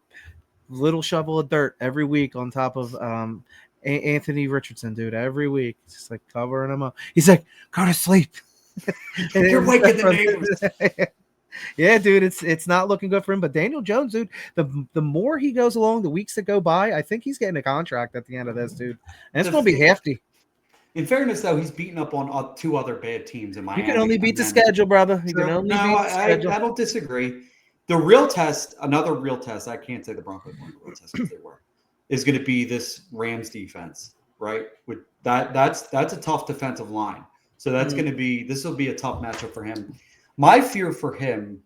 little shovel of dirt every week on top of Anthony Richardson, dude. Every week. It's just like covering him up. He's like, go to sleep. You're waking the neighbors. Yeah, dude, it's not looking good for him. But Daniel Jones, dude, the more he goes along, the weeks that go by, I think he's getting a contract at the end of this, dude. And it's going to be hefty. In fairness, though, he's beaten up on 2 other bad teams in Miami. You can only beat the schedule, brother. You can only beat the schedule. I don't disagree. The real test, another real test, I can't say the Broncos won the real test because they were, is going to be this Rams defense, right? With that's a tough defensive line. So that's going to be, this will be a tough matchup for him. My fear for him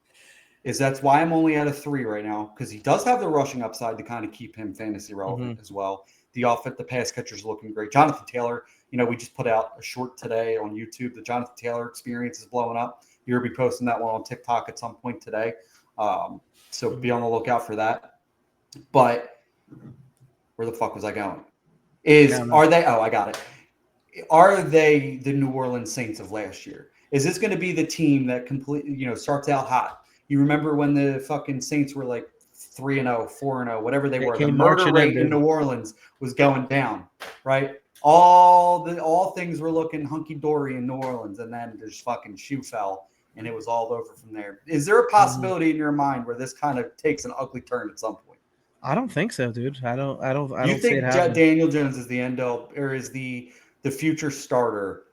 is that's why I'm only at a 3 right now, because he does have the rushing upside to kind of keep him fantasy relevant as well. The pass catcher's looking great. Jonathan Taylor we just put out a short today on YouTube. The Jonathan Taylor experience is blowing up. You'll be posting that one on TikTok at some point today. So be on the lookout for that. But where the fuck was I going? Are they? Oh, I got it. Are they the New Orleans Saints of last year? Is this going to be the team that completely, starts out hot? You remember when the fucking Saints were like 3-0, 4-0, whatever they were. The murder rate in New Orleans was going down, right? All things were looking hunky dory in New Orleans, and then there's fucking shoe fell, and it was all over from there. Is there a possibility in your mind where this kind of takes an ugly turn at some point? I don't think so, dude. I don't. You think Daniel Jones is the end of, or is the future starter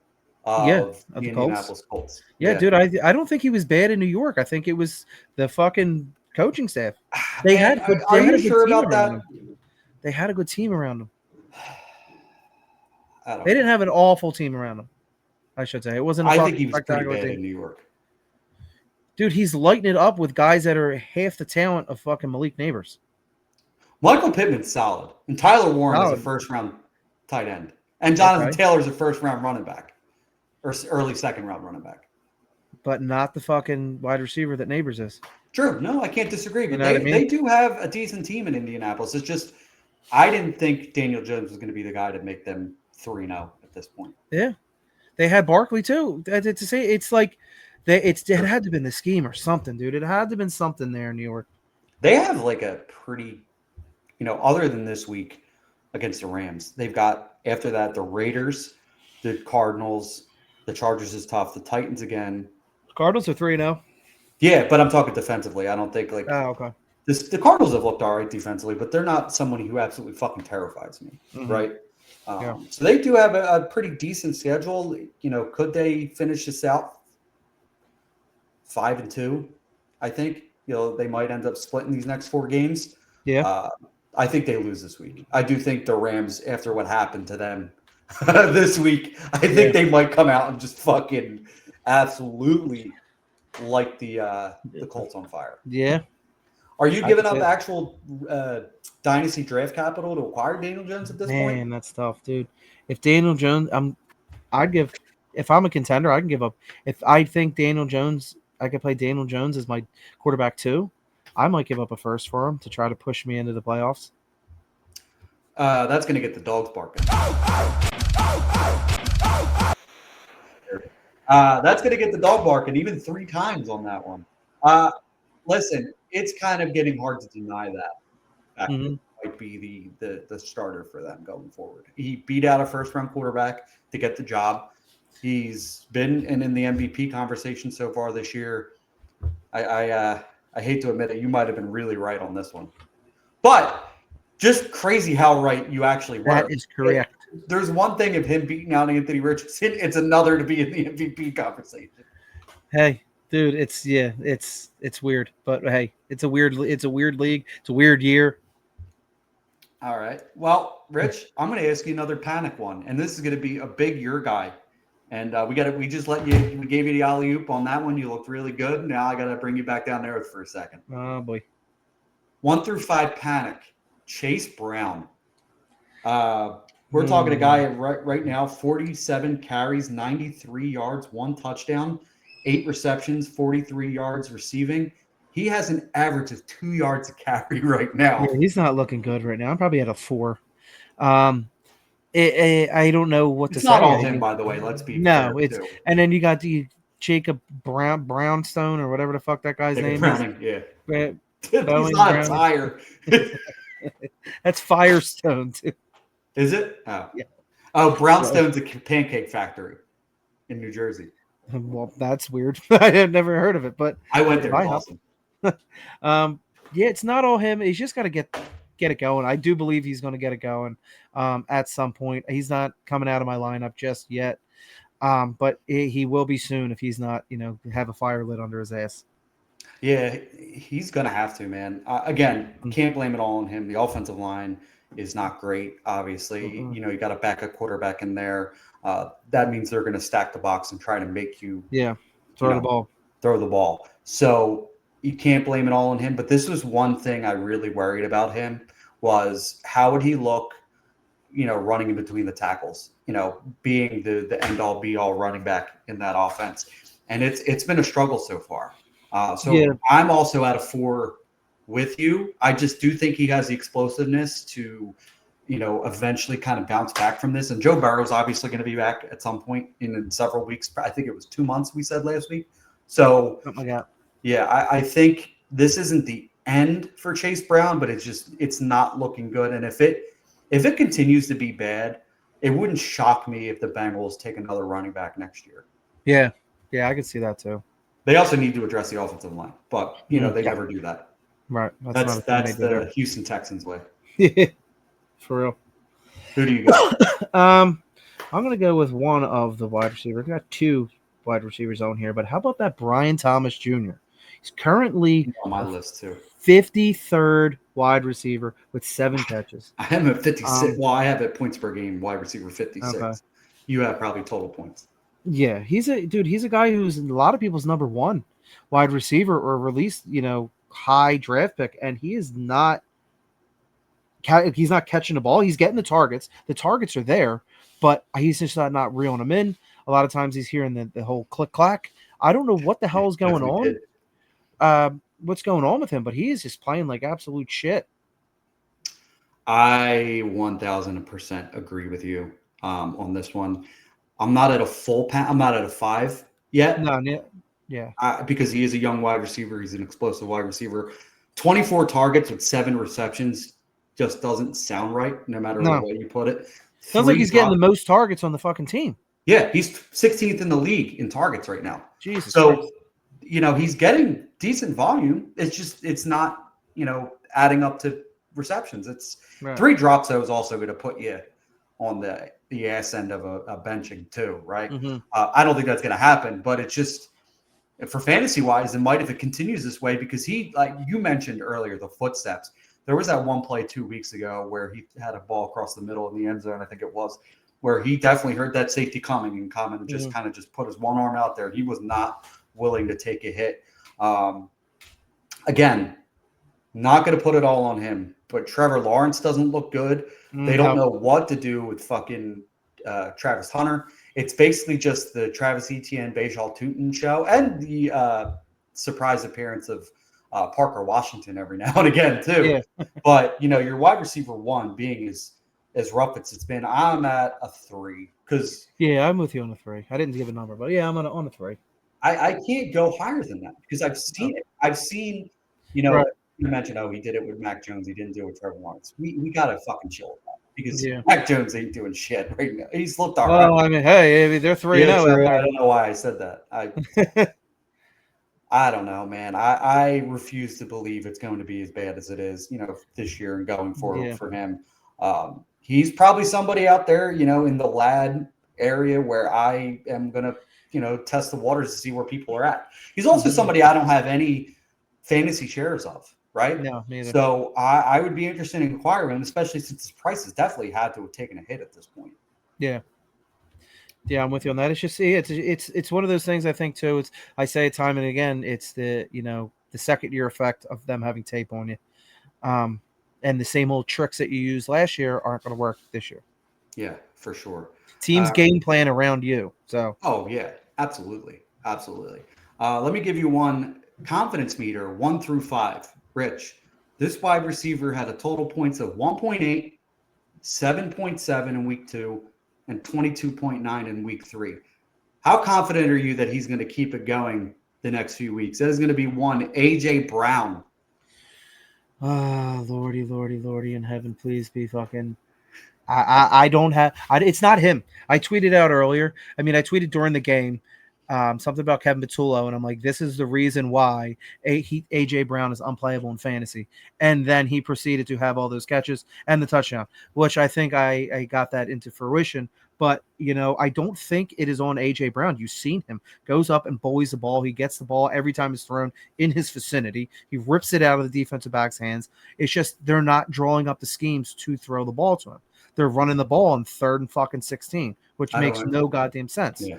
of the Indianapolis Colts? Yeah, dude. I don't think he was bad in New York. I think it was the fucking coaching staff. They had good. Are you sure about that? They had a good team around them. They didn't have an awful team around them. I should say it wasn't. I think he was pretty bad in New York. Dude, he's lighting it up with guys that are half the talent of fucking Malik Neighbors. Michael Pittman's solid, and Tyler Warren is a first-round tight end, and Jonathan Taylor's a first-round running back, or early second-round running back. But not the fucking wide receiver that Neighbors is. True. No, I can't disagree. But they do have a decent team in Indianapolis. It's just I didn't think Daniel Jones was going to be the guy to make them 3-0 at this point. Yeah, they had Barkley too. To say it's like it had to have been the scheme or something, dude. It had to have been something there in New York. They have like a pretty, other than this week against the Rams, they've got after that the Raiders, the Cardinals, the Chargers is tough, the Titans again. Cardinals are 3-0. Yeah, but I'm talking defensively. I don't think like okay. The Cardinals have looked all right defensively, but they're not someone who absolutely fucking terrifies me, right? So they do have a pretty decent schedule. Could they finish this out 5-2? I think they might end up splitting these next 4 games. Yeah, I think they lose this week. I do think the Rams, after what happened to them this week, I think they might come out and just fucking absolutely light the Colts on fire. Yeah. Are you giving up actual Dynasty draft capital to acquire Daniel Jones at this point? Man, that's tough, dude. If Daniel Jones, if I'm a contender, I can give up. If I think Daniel Jones, I could play Daniel Jones as my quarterback too, I might give up a first for him to try to push me into the playoffs. That's going to get the dogs barking. That's going to get the dog barking even 3 times on that one. Listen, it's kind of getting hard to deny that. Might be the starter for them going forward. He beat out a first-round quarterback to get the job. He's been in the MVP conversation so far this year. I hate to admit it, you might have been really right on this one. But just crazy how right you actually were. That is correct. There's one thing of him beating out Anthony Richardson. It's another to be in the MVP conversation. Hey, dude, it's weird, but hey, it's a weird league. It's a weird year. All right. Well, Rich, I'm going to ask you another panic one, and this is going to be a big your guy. And we gave you the alley-oop on that one. You looked really good. Now I got to bring you back down there for a second. Oh boy. 1 through 5 panic. Chase Brown. We're talking a guy right now, 47 carries, 93 yards, 1 touchdown, 8 receptions, 43 yards receiving. He has an average of 2 yards a carry right now. Yeah, he's not looking good right now. I'm probably at a 4. I don't know what to say. It's not all him, by the way. Let's be fair, it's too. And then you got the Jacob Brownstone or whatever the fuck that guy's name Browning, is. Yeah. He's not a tire. That's Firestone too. Is it? Oh. Yeah. Oh, Brownstone's a pancake factory in New Jersey. Well, that's weird. I had never heard of it, but I went there. It's awesome. Yeah, it's not all him. He's just got to get it going. I do believe he's going to get it going at some point. He's not coming out of my lineup just yet, but he will be soon if he's not, have a fire lit under his ass. Yeah, he's going to have to, man. Again, can't blame it all on him. The offensive line is not great, obviously. You got a backup quarterback in there. That means they're going to stack the box and try to make you throw the ball. So you can't blame it all on him. But this was one thing I really worried about him was how would he look running in between the tackles, being the end all be all running back in that offense. And it's been a struggle so far. I'm also at a 4 with you. I just do think he has the explosiveness to, eventually kind of bounce back from this. And Joe Burrow's obviously going to be back at some point in several weeks. I think it was 2 months we said last week. So, I think this isn't the end for Chase Brown, but it's not looking good. And if it continues to be bad, it wouldn't shock me if the Bengals take another running back next year. Yeah, I can see that too. They also need to address the offensive line, but they never do that. Right. That's the Houston Texans way. For real. Who do you got? I'm going to go with one of the wide receivers. We got 2 wide receivers on here, but how about that Brian Thomas Jr.? He's currently on my list too. 53rd wide receiver with 7 catches. I have him at 56. I have it points per game wide receiver 56. Okay. You have probably total points. Yeah, he's a guy who's a lot of people's number 1 wide receiver or released, high draft pick, and he is not. He's not catching the ball. He's getting the targets. The targets are there, but he's just not reeling them in. A lot of times he's hearing the whole click clack. I don't know what the hell is going on. What's going on with him? But he is just playing like absolute shit. I 1000% agree with you on this one. I'm not at a full. I'm not at a 5 yet. No, yeah. Because he is a young wide receiver. He's an explosive wide receiver. 24 targets with 7 receptions. Just doesn't sound right, no matter what way you put it. Sounds like he's getting the most targets on the fucking team. Yeah, he's 16th in the league in targets right now. Jesus. So, Christ. He's getting decent volume. It's not, adding up to receptions. It's right. 3 drops that was also going to put you on the ass end of a benching too, right? Mm-hmm. I don't think that's going to happen, but it's just for fantasy wise, it might if it continues this way because he, like you mentioned earlier, the footsteps. There was that one play 2 weeks ago where he had a ball across the middle of the end zone, I think it was, where he definitely heard that safety coming and just kind of just put his one arm out there. He was not willing to take a hit. Again, not going to put it all on him, but Trevor Lawrence doesn't look good. They don't know what to do with fucking Travis Hunter. It's basically just the Travis Etienne, Bajal Tutin show and the surprise appearance of Parker Washington every now and again too. Yeah. But your wide receiver 1 being as rough as it's been, I'm at a 3 because I'm with you on a 3. I didn't give a number, but I'm on a 3. I can't go higher than that because I've seen it. I've seen right. You mentioned he did it with Mac Jones. He didn't do it with Trevor Lawrence. We gotta fucking chill with that because Mac Jones ain't doing shit right now. He's looked all right. Well, I mean, hey, they're 3-0. I don't know why I said that. I don't know, man. I refuse to believe it's going to be as bad as it is, this year and going forward for him. He's probably somebody out there, in the lad area where I am going to, test the waters to see where people are at. He's also somebody I don't have any fantasy shares of, right? No, neither. So I would be interested in acquiring him, especially since his price has definitely had to have taken a hit at this point. Yeah. Yeah, I'm with you on that. It's just it's one of those things I think too. I say it time and again. It's the second year effect of them having tape on you, and the same old tricks that you used last year aren't going to work this year. Yeah, for sure. Teams game plan around you. So. Oh yeah, absolutely. Let me give you one confidence meter 1 through 5. Rich, this wide receiver had a total points of 1.8, 7.7 in week 2. And 22.9 in week 3. How confident are you that he's going to keep it going the next few weeks? That is going to be one A.J. Brown. Oh, Lordy in heaven, please be fucking. I don't have. It's not him. I tweeted out earlier. I tweeted during the game something about Kevin Patullo, and I'm like, this is the reason why A.J. Brown is unplayable in fantasy. And then he proceeded to have all those catches and the touchdown, which I think I got that into fruition. But, I don't think it is on A.J. Brown. You've seen him. Goes up and bullies the ball. He gets the ball every time it's thrown in his vicinity. He rips it out of the defensive back's hands. It's just they're not drawing up the schemes to throw the ball to him. They're running the ball on 3rd and fucking 16, which makes no goddamn sense. Yeah.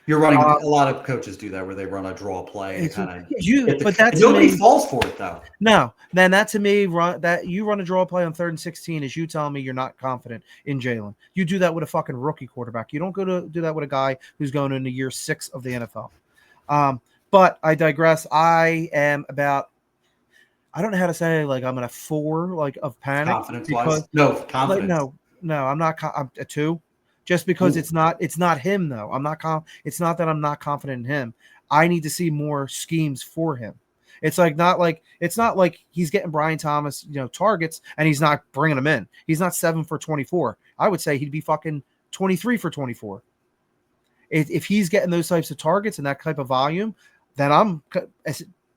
You're running. A lot of coaches do that where they run a draw play and kind of. But that's nobody falls for it though. No, then that to me, that you run a draw play on 3rd and 16 is you telling me you're not confident in Jalen. You do that with a fucking rookie quarterback. You don't go to do that with a guy who's going into year 6 of the NFL. But I digress. I am about. I don't know how to say like I'm at a 4 like of panic. Confidence-wise? No, confidence. Like, no, I'm not. I'm a 2. Just because it's not him though. It's not that I'm not confident in him. I need to see more schemes for him. It's not like he's getting Brian Thomas, targets and he's not bringing them in. He's not 7 for 24. I would say he'd be fucking 23 for 24. If he's getting those types of targets and that type of volume, then I'm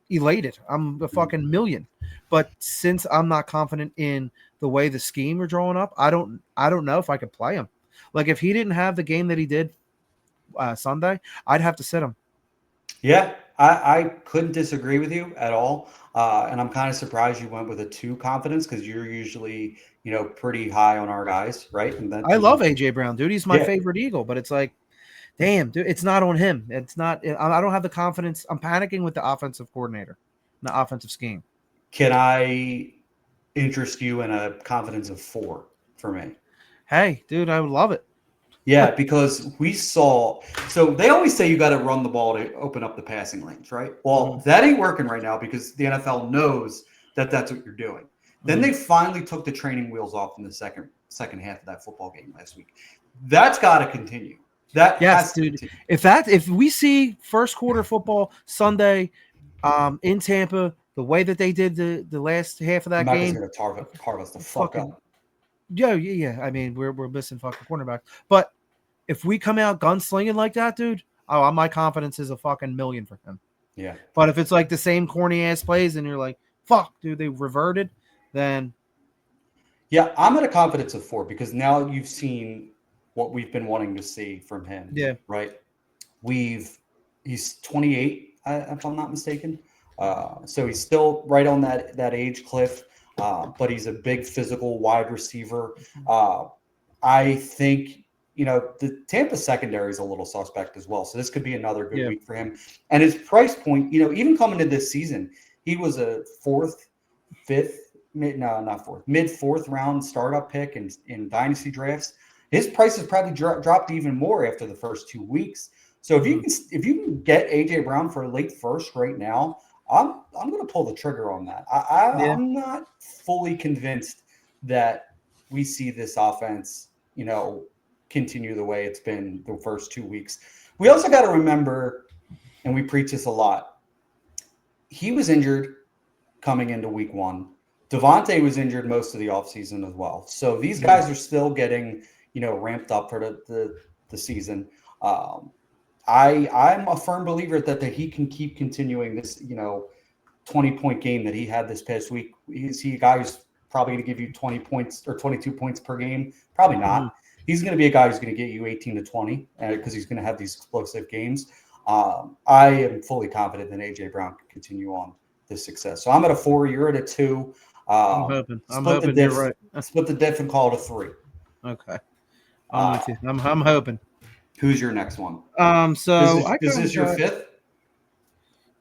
elated. I'm a fucking million. But since I'm not confident in the way the scheme are drawing up, I don't know if I could play him. Like if he didn't have the game that he did Sunday, I'd have to sit him. Yeah, I couldn't disagree with you at all. And I'm kind of surprised you went with a 2 confidence because you're usually, pretty high on our guys, right? And I love AJ Brown, dude. He's my favorite Eagle, but it's like, damn, dude, it's not on him. It's not. I don't have the confidence. I'm panicking with the offensive coordinator, the offensive scheme. Can I interest you in a confidence of 4 for me? Hey, dude, I would love it. Yeah, because we saw – so they always say you got to run the ball to open up the passing lanes, right? Well, that ain't working right now because the NFL knows that that's what you're doing. Then they finally took the training wheels off in the second half of that football game last week. That's got to continue. Yes, dude. If we see first quarter football Sunday in Tampa, the way that they did the last half of that game – going to carve us the fuck up. Yeah. I mean, we're missing fucking cornerbacks. But if we come out gunslinging like that, dude, my confidence is a fucking million for him. Yeah. But if it's like the same corny ass plays and you're like, fuck, dude, they reverted, then. Yeah, I'm at a confidence of 4 because now you've seen what we've been wanting to see from him. Yeah. Right. He's 28, if I'm not mistaken. So he's still right on that age cliff. But he's a big physical wide receiver. I think, the Tampa secondary is a little suspect as well. So this could be another good week for him. And his price point, even coming into this season, he was a mid-4th round startup pick in Dynasty drafts. His price has probably dropped even more after the first 2 weeks. So if you can get AJ Brown for a late first right now, I'm going to pull the trigger on that. I'm not fully convinced that we see this offense, continue the way it's been the first 2 weeks. We also got to remember, and we preach this a lot, he was injured coming into week 1. Devontae was injured most of the offseason as well. So these guys are still getting, ramped up for the season. I'm a firm believer that he can keep continuing this, 20-point game that he had this past week. Is he a guy who's probably going to give you 20 points or 22 points per game? Probably not. He's going to be a guy who's going to get you 18 to 20 because he's going to have these explosive games. I am fully confident that AJ Brown can continue on this success. So I'm at a 4. You're at a 2. I'm hoping you're right. Split the diff and call it a 3. Okay. I'm with you. I'm hoping. Who's your next one? So is this your 5th?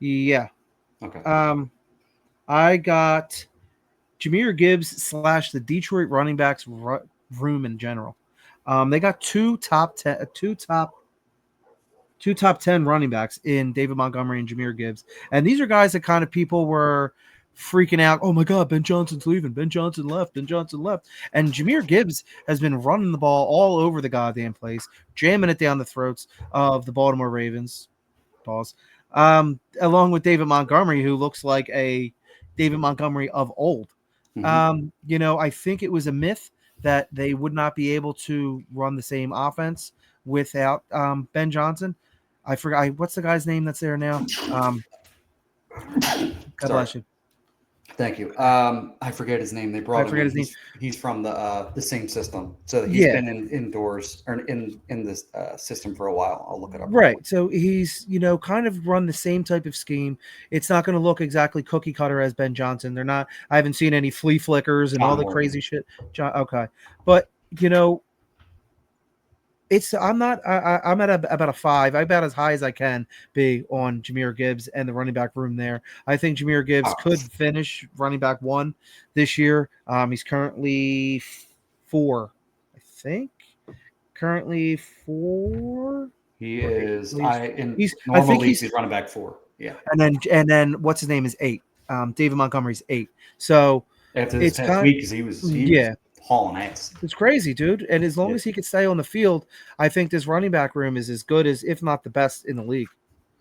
Yeah. Okay. I got Jahmyr Gibbs / the Detroit running backs room in general. They got two top 10 running backs in David Montgomery and Jahmyr Gibbs, and these are guys that kind of people were freaking out. Oh my God, Ben Johnson's leaving. Ben Johnson left. And Jahmyr Gibbs has been running the ball all over the goddamn place, jamming it down the throats of the Baltimore Ravens. Pause. Along with David Montgomery, who looks like a David Montgomery of old. I think it was a myth that they would not be able to run the same offense without Ben Johnson. I forgot what's the guy's name that's there now. God bless you. Thank you. I forget his name. They brought him in. He's from the same system. So he's been indoors or in this system for a while. I'll look it up. Right. So he's, kind of run the same type of scheme. It's not going to look exactly cookie cutter as Ben Johnson. They're not. I haven't seen any flea flickers and all the crazy shit. Okay. But, I'm not. I'm at about a 5. I'm about as high as I can be on Jahmyr Gibbs and the running back room there. I think Jahmyr Gibbs could finish running back 1 this year. He's currently 4, I think. Currently 4. He is. He's. I Normal think leagues, he's running back 4. Yeah. And then what's his name is 8. David Montgomery's 8. So after this it's past week, because he was hauling ass. It's crazy, dude. And as long as he could stay on the field, I think this running back room is as good as, if not the best in the league.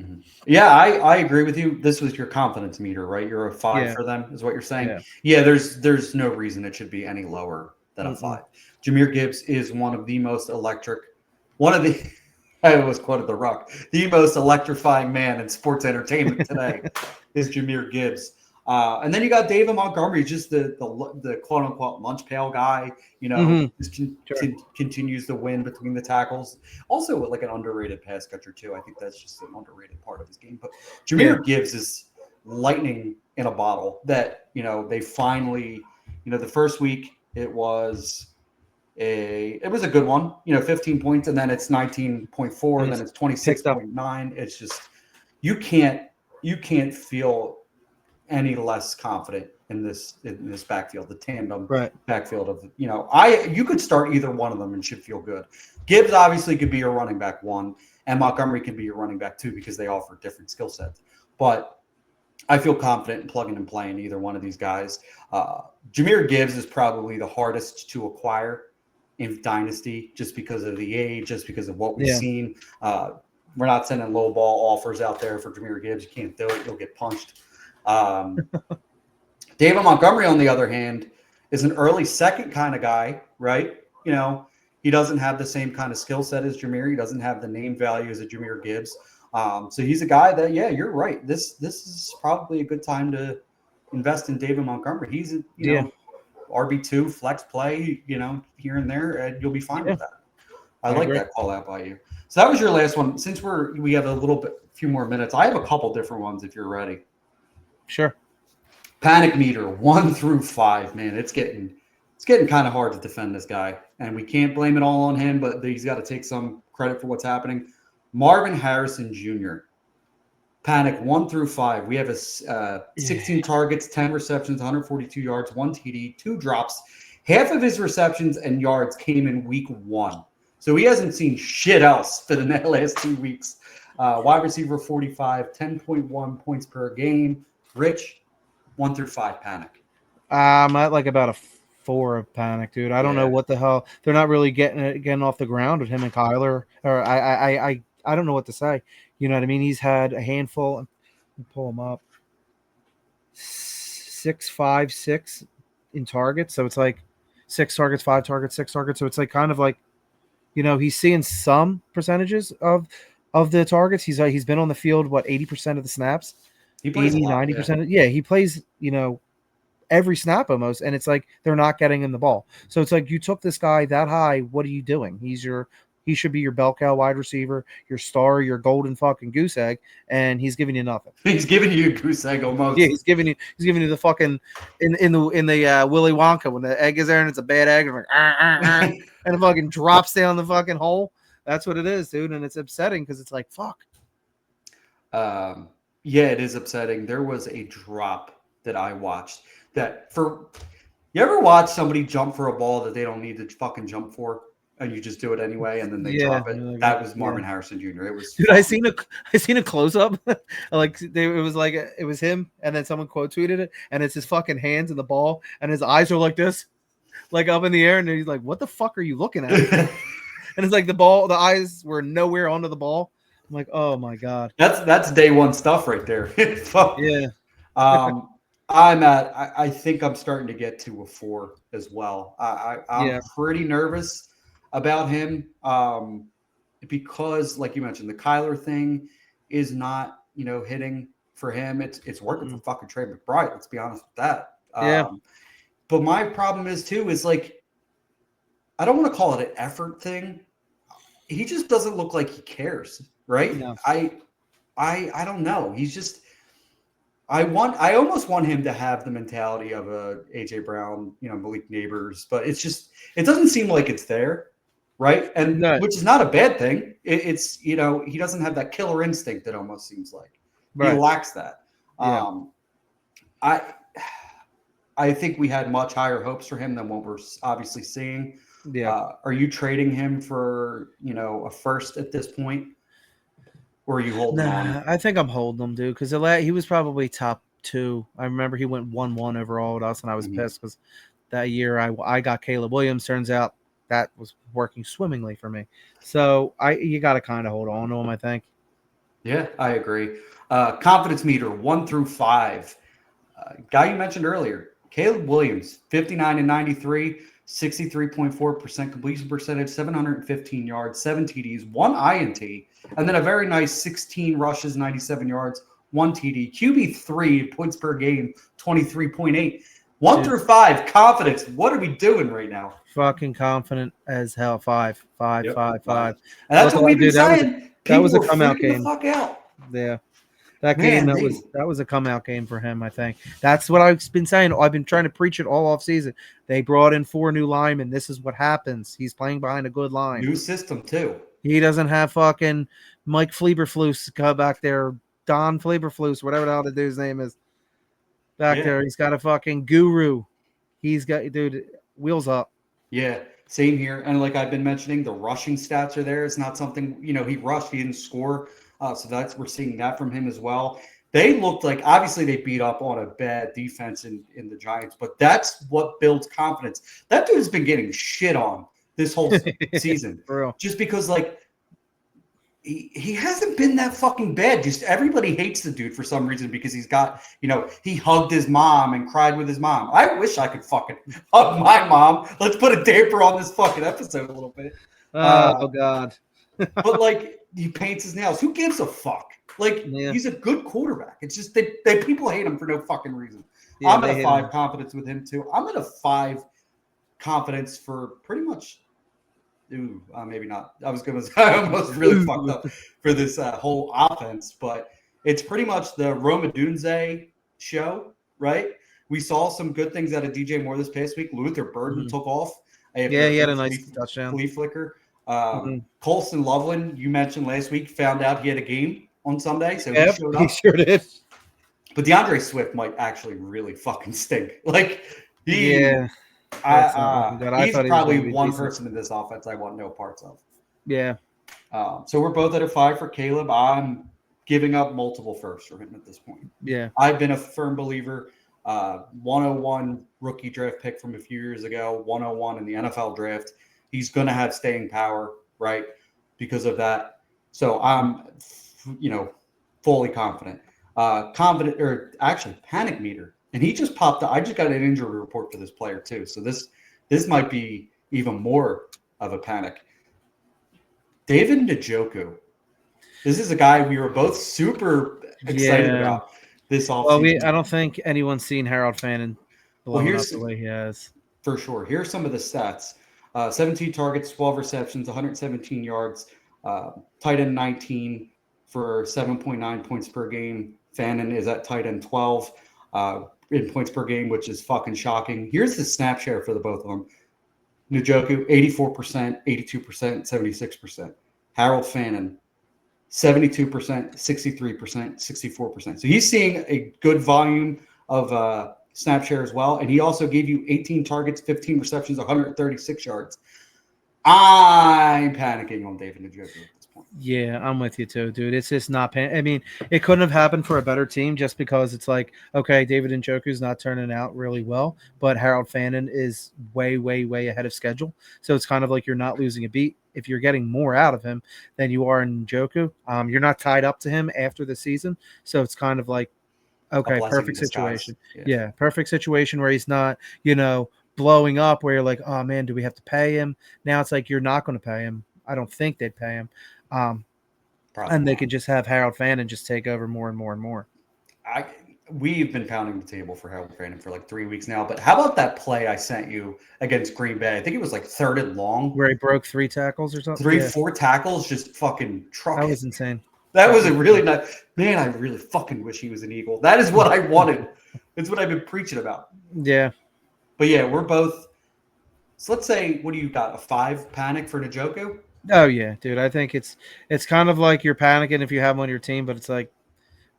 Mm-hmm. Yeah, I agree with you. This was your confidence meter, right? You're a 5 for them, is what you're saying. Yeah, there's no reason it should be any lower than a 5. Jahmyr Gibbs is one of the most electric, I almost quoted The Rock, the most electrifying man in sports entertainment today is Jahmyr Gibbs. And then you got David Montgomery, just the quote unquote lunch pail guy, just continues to win between the tackles. Also like an underrated pass catcher too. I think that's just an underrated part of his game. But Jahmyr Gibbs is lightning in a bottle that, they finally, the first week it was a good one, 15 points, and then it's 19.4, and then it's 26.9. It's just, you can't feel any less confident in this backfield, the tandem backfield of, you could start either one of them and should feel good. Gibbs obviously could be your running back 1, and Montgomery can be your running back 2 because they offer different skill sets. But I feel confident in plugging and playing either one of these guys. Jahmyr Gibbs is probably the hardest to acquire in Dynasty just because of the age, just because of what we've seen. We're not sending low ball offers out there for Jahmyr Gibbs. You can't do it. You'll get punched. David Montgomery, on the other hand, is an early second kind of guy, right? He doesn't have the same kind of skill set as Jahmyr. He doesn't have the name value as a Jahmyr Gibbs. So he's a guy that, you're right. This is probably a good time to invest in David Montgomery. He's RB2 flex play, here and there, and you'll be fine with that. I like that call out by you. So that was your last one. Since we have a few more minutes, I have a couple different ones if you're ready. Sure. Panic meter 1 through 5, man. It's getting kind of hard to defend this guy, and we can't blame it all on him, but he's got to take some credit for what's happening. Marvin Harrison Jr. Panic 1 through 5. We have 16 targets, 10 receptions, 142 yards, 1 TD, 2 drops. Half of his receptions and yards came in week 1. So he hasn't seen shit else for the last 2 weeks. Wide receiver 45, 10.1 points per game. Rich, 1 through 5 Panic. I'm at like about a 4 of Panic, dude. I don't know what the hell. They're not really getting off the ground with him and Kyler. Or I don't know what to say. You know what I mean? He's had a handful. Let me pull him up. 6, 5, 6 in targets. So it's like 6 targets, 5 targets, 6 targets. So it's like kind of like, he's seeing some percentages of the targets. He's been on the field 80% of the snaps. He plays 90%. He plays, every snap almost, and it's like they're not getting him the ball. So it's like you took this guy that high. What are you doing? He should be your bell cow wide receiver, your star, your golden fucking goose egg, and he's giving you nothing. He's giving you a goose egg almost. Yeah, he's giving you the fucking in the Willy Wonka when the egg is there and it's a bad egg and like and it fucking drops down the fucking hole. That's what it is, dude, and it's upsetting because it's like fuck. Yeah, it is upsetting. There was a drop that I watched you ever watch somebody jump for a ball that they don't need to fucking jump for, and you just do it anyway, and then they drop it? Like, that was Marvin Harrison Jr. It was. Dude, I seen a close up. It was him, and then someone quote tweeted it, and it's his fucking hands and the ball, and his eyes are like this, like up in the air, and he's like, "What the fuck are you looking at?" And it's like the eyes were nowhere onto the ball. I'm like, oh my god, that's day one stuff right there. Yeah. I think I'm starting to get to a 4 as well. I'm pretty nervous about him because, like you mentioned, the Kyler thing is not hitting for him. It's working for fucking Trey McBride. Let's be honest with that. But my problem is like, I don't want to call it an effort thing. He just doesn't look like he cares, right? No. I don't know. He's just. I almost want him to have the mentality of a AJ Brown, Malik Neighbors, but it doesn't seem like it's there. right? And No. which is not a bad thing. It's he doesn't have that killer instinct. It almost seems like he Right. lacks that. Yeah. I think we had much higher hopes for him than what we're obviously seeing. Yeah. Are you trading him for a first at this point, or are you holding on? I think I'm holding him, dude, because he was probably top 2. I remember he went 1-1 overall with us, and I was pissed because that year I got Caleb Williams. Turns out that was working swimmingly for me. So you got to kind of hold on to him, I think. Yeah, I agree. Confidence meter 1 through 5. Guy you mentioned earlier, Caleb Williams, 59 and 93, 63.4% completion percentage, 715 yards, 7 TDs, 1 INT, and then a very nice 16 rushes, 97 yards, 1 TD. QB3 points per game, 23.8. 1 through 5, confidence. What are we doing right now? Fucking confident as hell. 5. Yep, 5. And that's what we've been saying. That was a People come are out freaking game. the fuck out. Yeah. That Man, game that was a come out game for him, I think. That's what I've been saying. I've been trying to preach it all off season. They brought in 4 new linemen. This is what happens. He's playing behind a good line. New system too. He doesn't have fucking Mike Flieberflus come back there, Don Flieberflus, whatever the hell the dude's name is. Back there. He's got a fucking guru. He's got wheels up. Yeah, same here. And like I've been mentioning, the rushing stats are there. It's not something, he rushed, he didn't score. So we're seeing that from him as well. They looked like, obviously they beat up on a bad defense in the Giants, but that's what builds confidence. That dude has been getting shit on this whole season. For real. Just because he hasn't been that fucking bad. Just everybody hates the dude for some reason because he's got, he hugged his mom and cried with his mom. I wish I could fucking hug my mom. Let's put a damper on this fucking episode a little bit. Oh, God. But he paints his nails. Who gives a fuck? He's a good quarterback. It's just that people hate him for no fucking reason. Yeah, I'm at a 5 confidence with him too. I'm at a 5 confidence for pretty much. Ooh, maybe not. I was gonna say I almost really fucked up for this whole offense, but it's pretty much the Roma Dunze show, right? We saw some good things out of DJ Moore this past week. Luther Burden took off. He had a nice touchdown. Flea flicker. Colson Loveland, you mentioned last week, found out he had a game on Sunday, so he showed up. He sure did. But DeAndre Swift might actually really fucking stink. He's probably one person in this offense I want no parts of. Yeah. So we're both at a 5 for Caleb. I'm giving up multiple firsts for him at this point. Yeah. I've been a firm believer. 101 rookie draft pick from a few years ago, 101 in the NFL draft. He's going to have staying power, right, because of that. So I'm, fully confident. Panic meter. And he just popped up. I just got an injury report for this player too. So this might be even more of a panic. David Njoku. This is a guy we were both super excited about this offseason. Well, I don't think anyone's seen Harold Fannin blowing up the way he has. For sure. Here's some of the stats. 17 targets, 12 receptions, 117 yards, tight end 19 for 7.9 points per game. Fannin is at tight end 12 in points per game, which is fucking shocking. Here's the snap share for the both of them. Njoku, 84%, 82%, 76%. Harold Fannin, 72%, 63%, 64%. So he's seeing a good volume of snap share as well. And he also gave you 18 targets, 15 receptions, 136 yards. I'm panicking on David Njoku at this point. Yeah, I'm with you too, dude. It's just not I mean, it couldn't have happened for a better team just because it's like, okay, David Njoku's not turning out really well, but Harold Fannin is way, way, way ahead of schedule. So it's kind of like you're not losing a beat. If you're getting more out of him than you are in Njoku, you're not tied up to him after the season. So it's kind of like, okay, perfect situation. Yeah, perfect situation where he's not, blowing up where you're like, oh man, do we have to pay him? Now it's like you're not going to pay him. I don't think they'd pay him. And they could just have Harold Fannin just take over more and more and more. We've been pounding the table for Harold Fannin for like 3 weeks now, but how about that play I sent you against Green Bay? I think it was like 3rd and long. Where he broke 3 tackles or something? 4 tackles, just fucking trucking. That was insane. That was a really nice – man, I really fucking wish he was an Eagle. That is what I wanted. It's what I've been preaching about. Yeah. But yeah, we're both So let's say, what do you got? A 5 panic for Njoku? Oh yeah, dude. I think it's kind of like you're panicking if you have him on your team, but it's like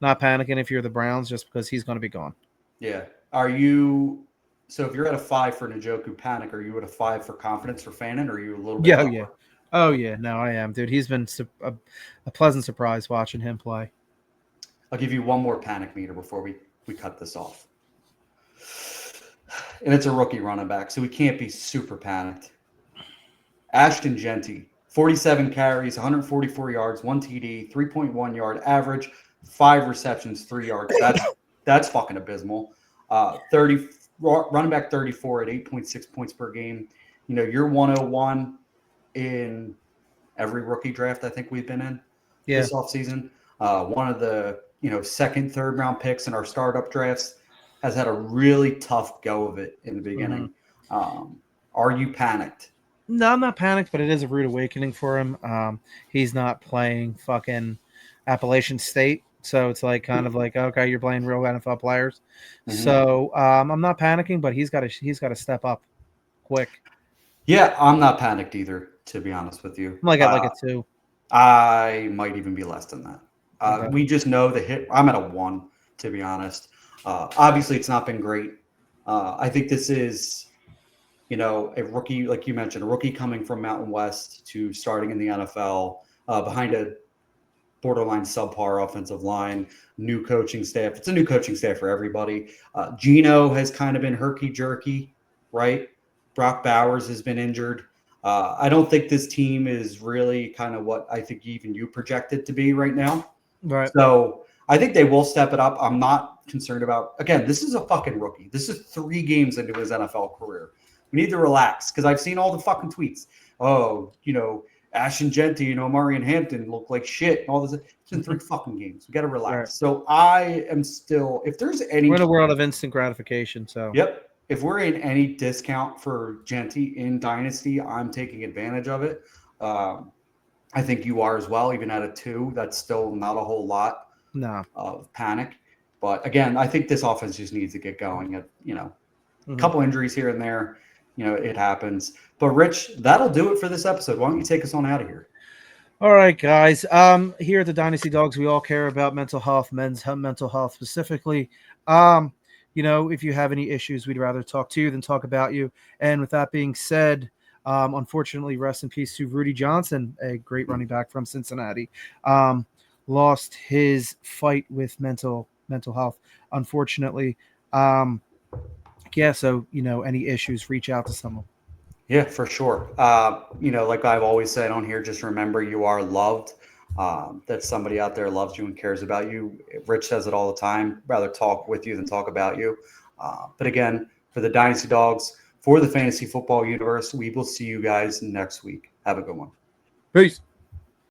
not panicking if you're the Browns just because he's going to be gone. Yeah. Are you? So if you're at a 5 for Njoku panic, are you at a 5 for confidence for Fannin, or are you a little bit Yeah, lower? yeah. Oh yeah, no, I am, dude. He's been a pleasant surprise watching him play. I'll give you one more panic meter before we cut this off. And it's a rookie running back, so we can't be super panicked. Ashton Genty, 47 carries, 144 yards, 1 TD, 3.1 yard average, 5 receptions, 3 yards. That's fucking abysmal. 30 running back 34 at 8.6 points per game. You know, you're 101 in every rookie draft I think we've been in this offseason. One of the, second, third round picks in our startup drafts has had a really tough go of it in the beginning. Are you panicked? No, I'm not panicked, but it is a rude awakening for him. He's not playing fucking Appalachian State, so it's like kind of like, okay, you're playing real NFL players. Mm-hmm. So I'm not panicking, but he's got to step up quick. Yeah, I'm not panicked either, to be honest with you. I'm like at like a 2. I might even be less than that. Okay. We just know the hit. I'm at a 1, to be honest. Obviously, it's not been great. I think this is, a rookie, like you mentioned, a rookie coming from Mountain West to starting in the NFL behind a borderline subpar offensive line, new coaching staff. It's a new coaching staff for everybody. Geno has kind of been herky-jerky, right? Brock Bowers has been injured. I don't think this team is really kind of what I think even you projected to be right now. Right. So I think they will step it up. I'm not concerned about, again, this is a fucking rookie. This is 3 games into his NFL career. We need to relax because I've seen all the fucking tweets. Oh, Ashton Genty, Murray and Hampton look like shit. And all this. It's been 3 fucking games. We got to relax. Right. So I am still, if there's any. We're in a world of instant gratification. So. Yep. If we're in any discount for Genty in Dynasty, I'm taking advantage of it. I think you are as well. Even at a 2, that's still not a whole lot of panic. But again, I think this offense just needs to get going. A couple injuries here and there. It happens. But Rich, that'll do it for this episode. Why don't you take us on out of here? All right, guys. Here at the Dynasty Dogs, we all care about mental health, men's mental health specifically. If you have any issues, we'd rather talk to you than talk about you. And with that being said, unfortunately, rest in peace to Rudy Johnson, a great running back from Cincinnati. Lost his fight with mental health, unfortunately. So, any issues, reach out to someone. Yeah, for sure. Like I've always said on here, just remember you are loved. That somebody out there loves you and cares about you. Rich says it all the time. Rather talk with you than talk about you. But again, for the Dynasty Dogs, for the Fantasy Football Universe, we will see you guys next week. Have a good one. Peace.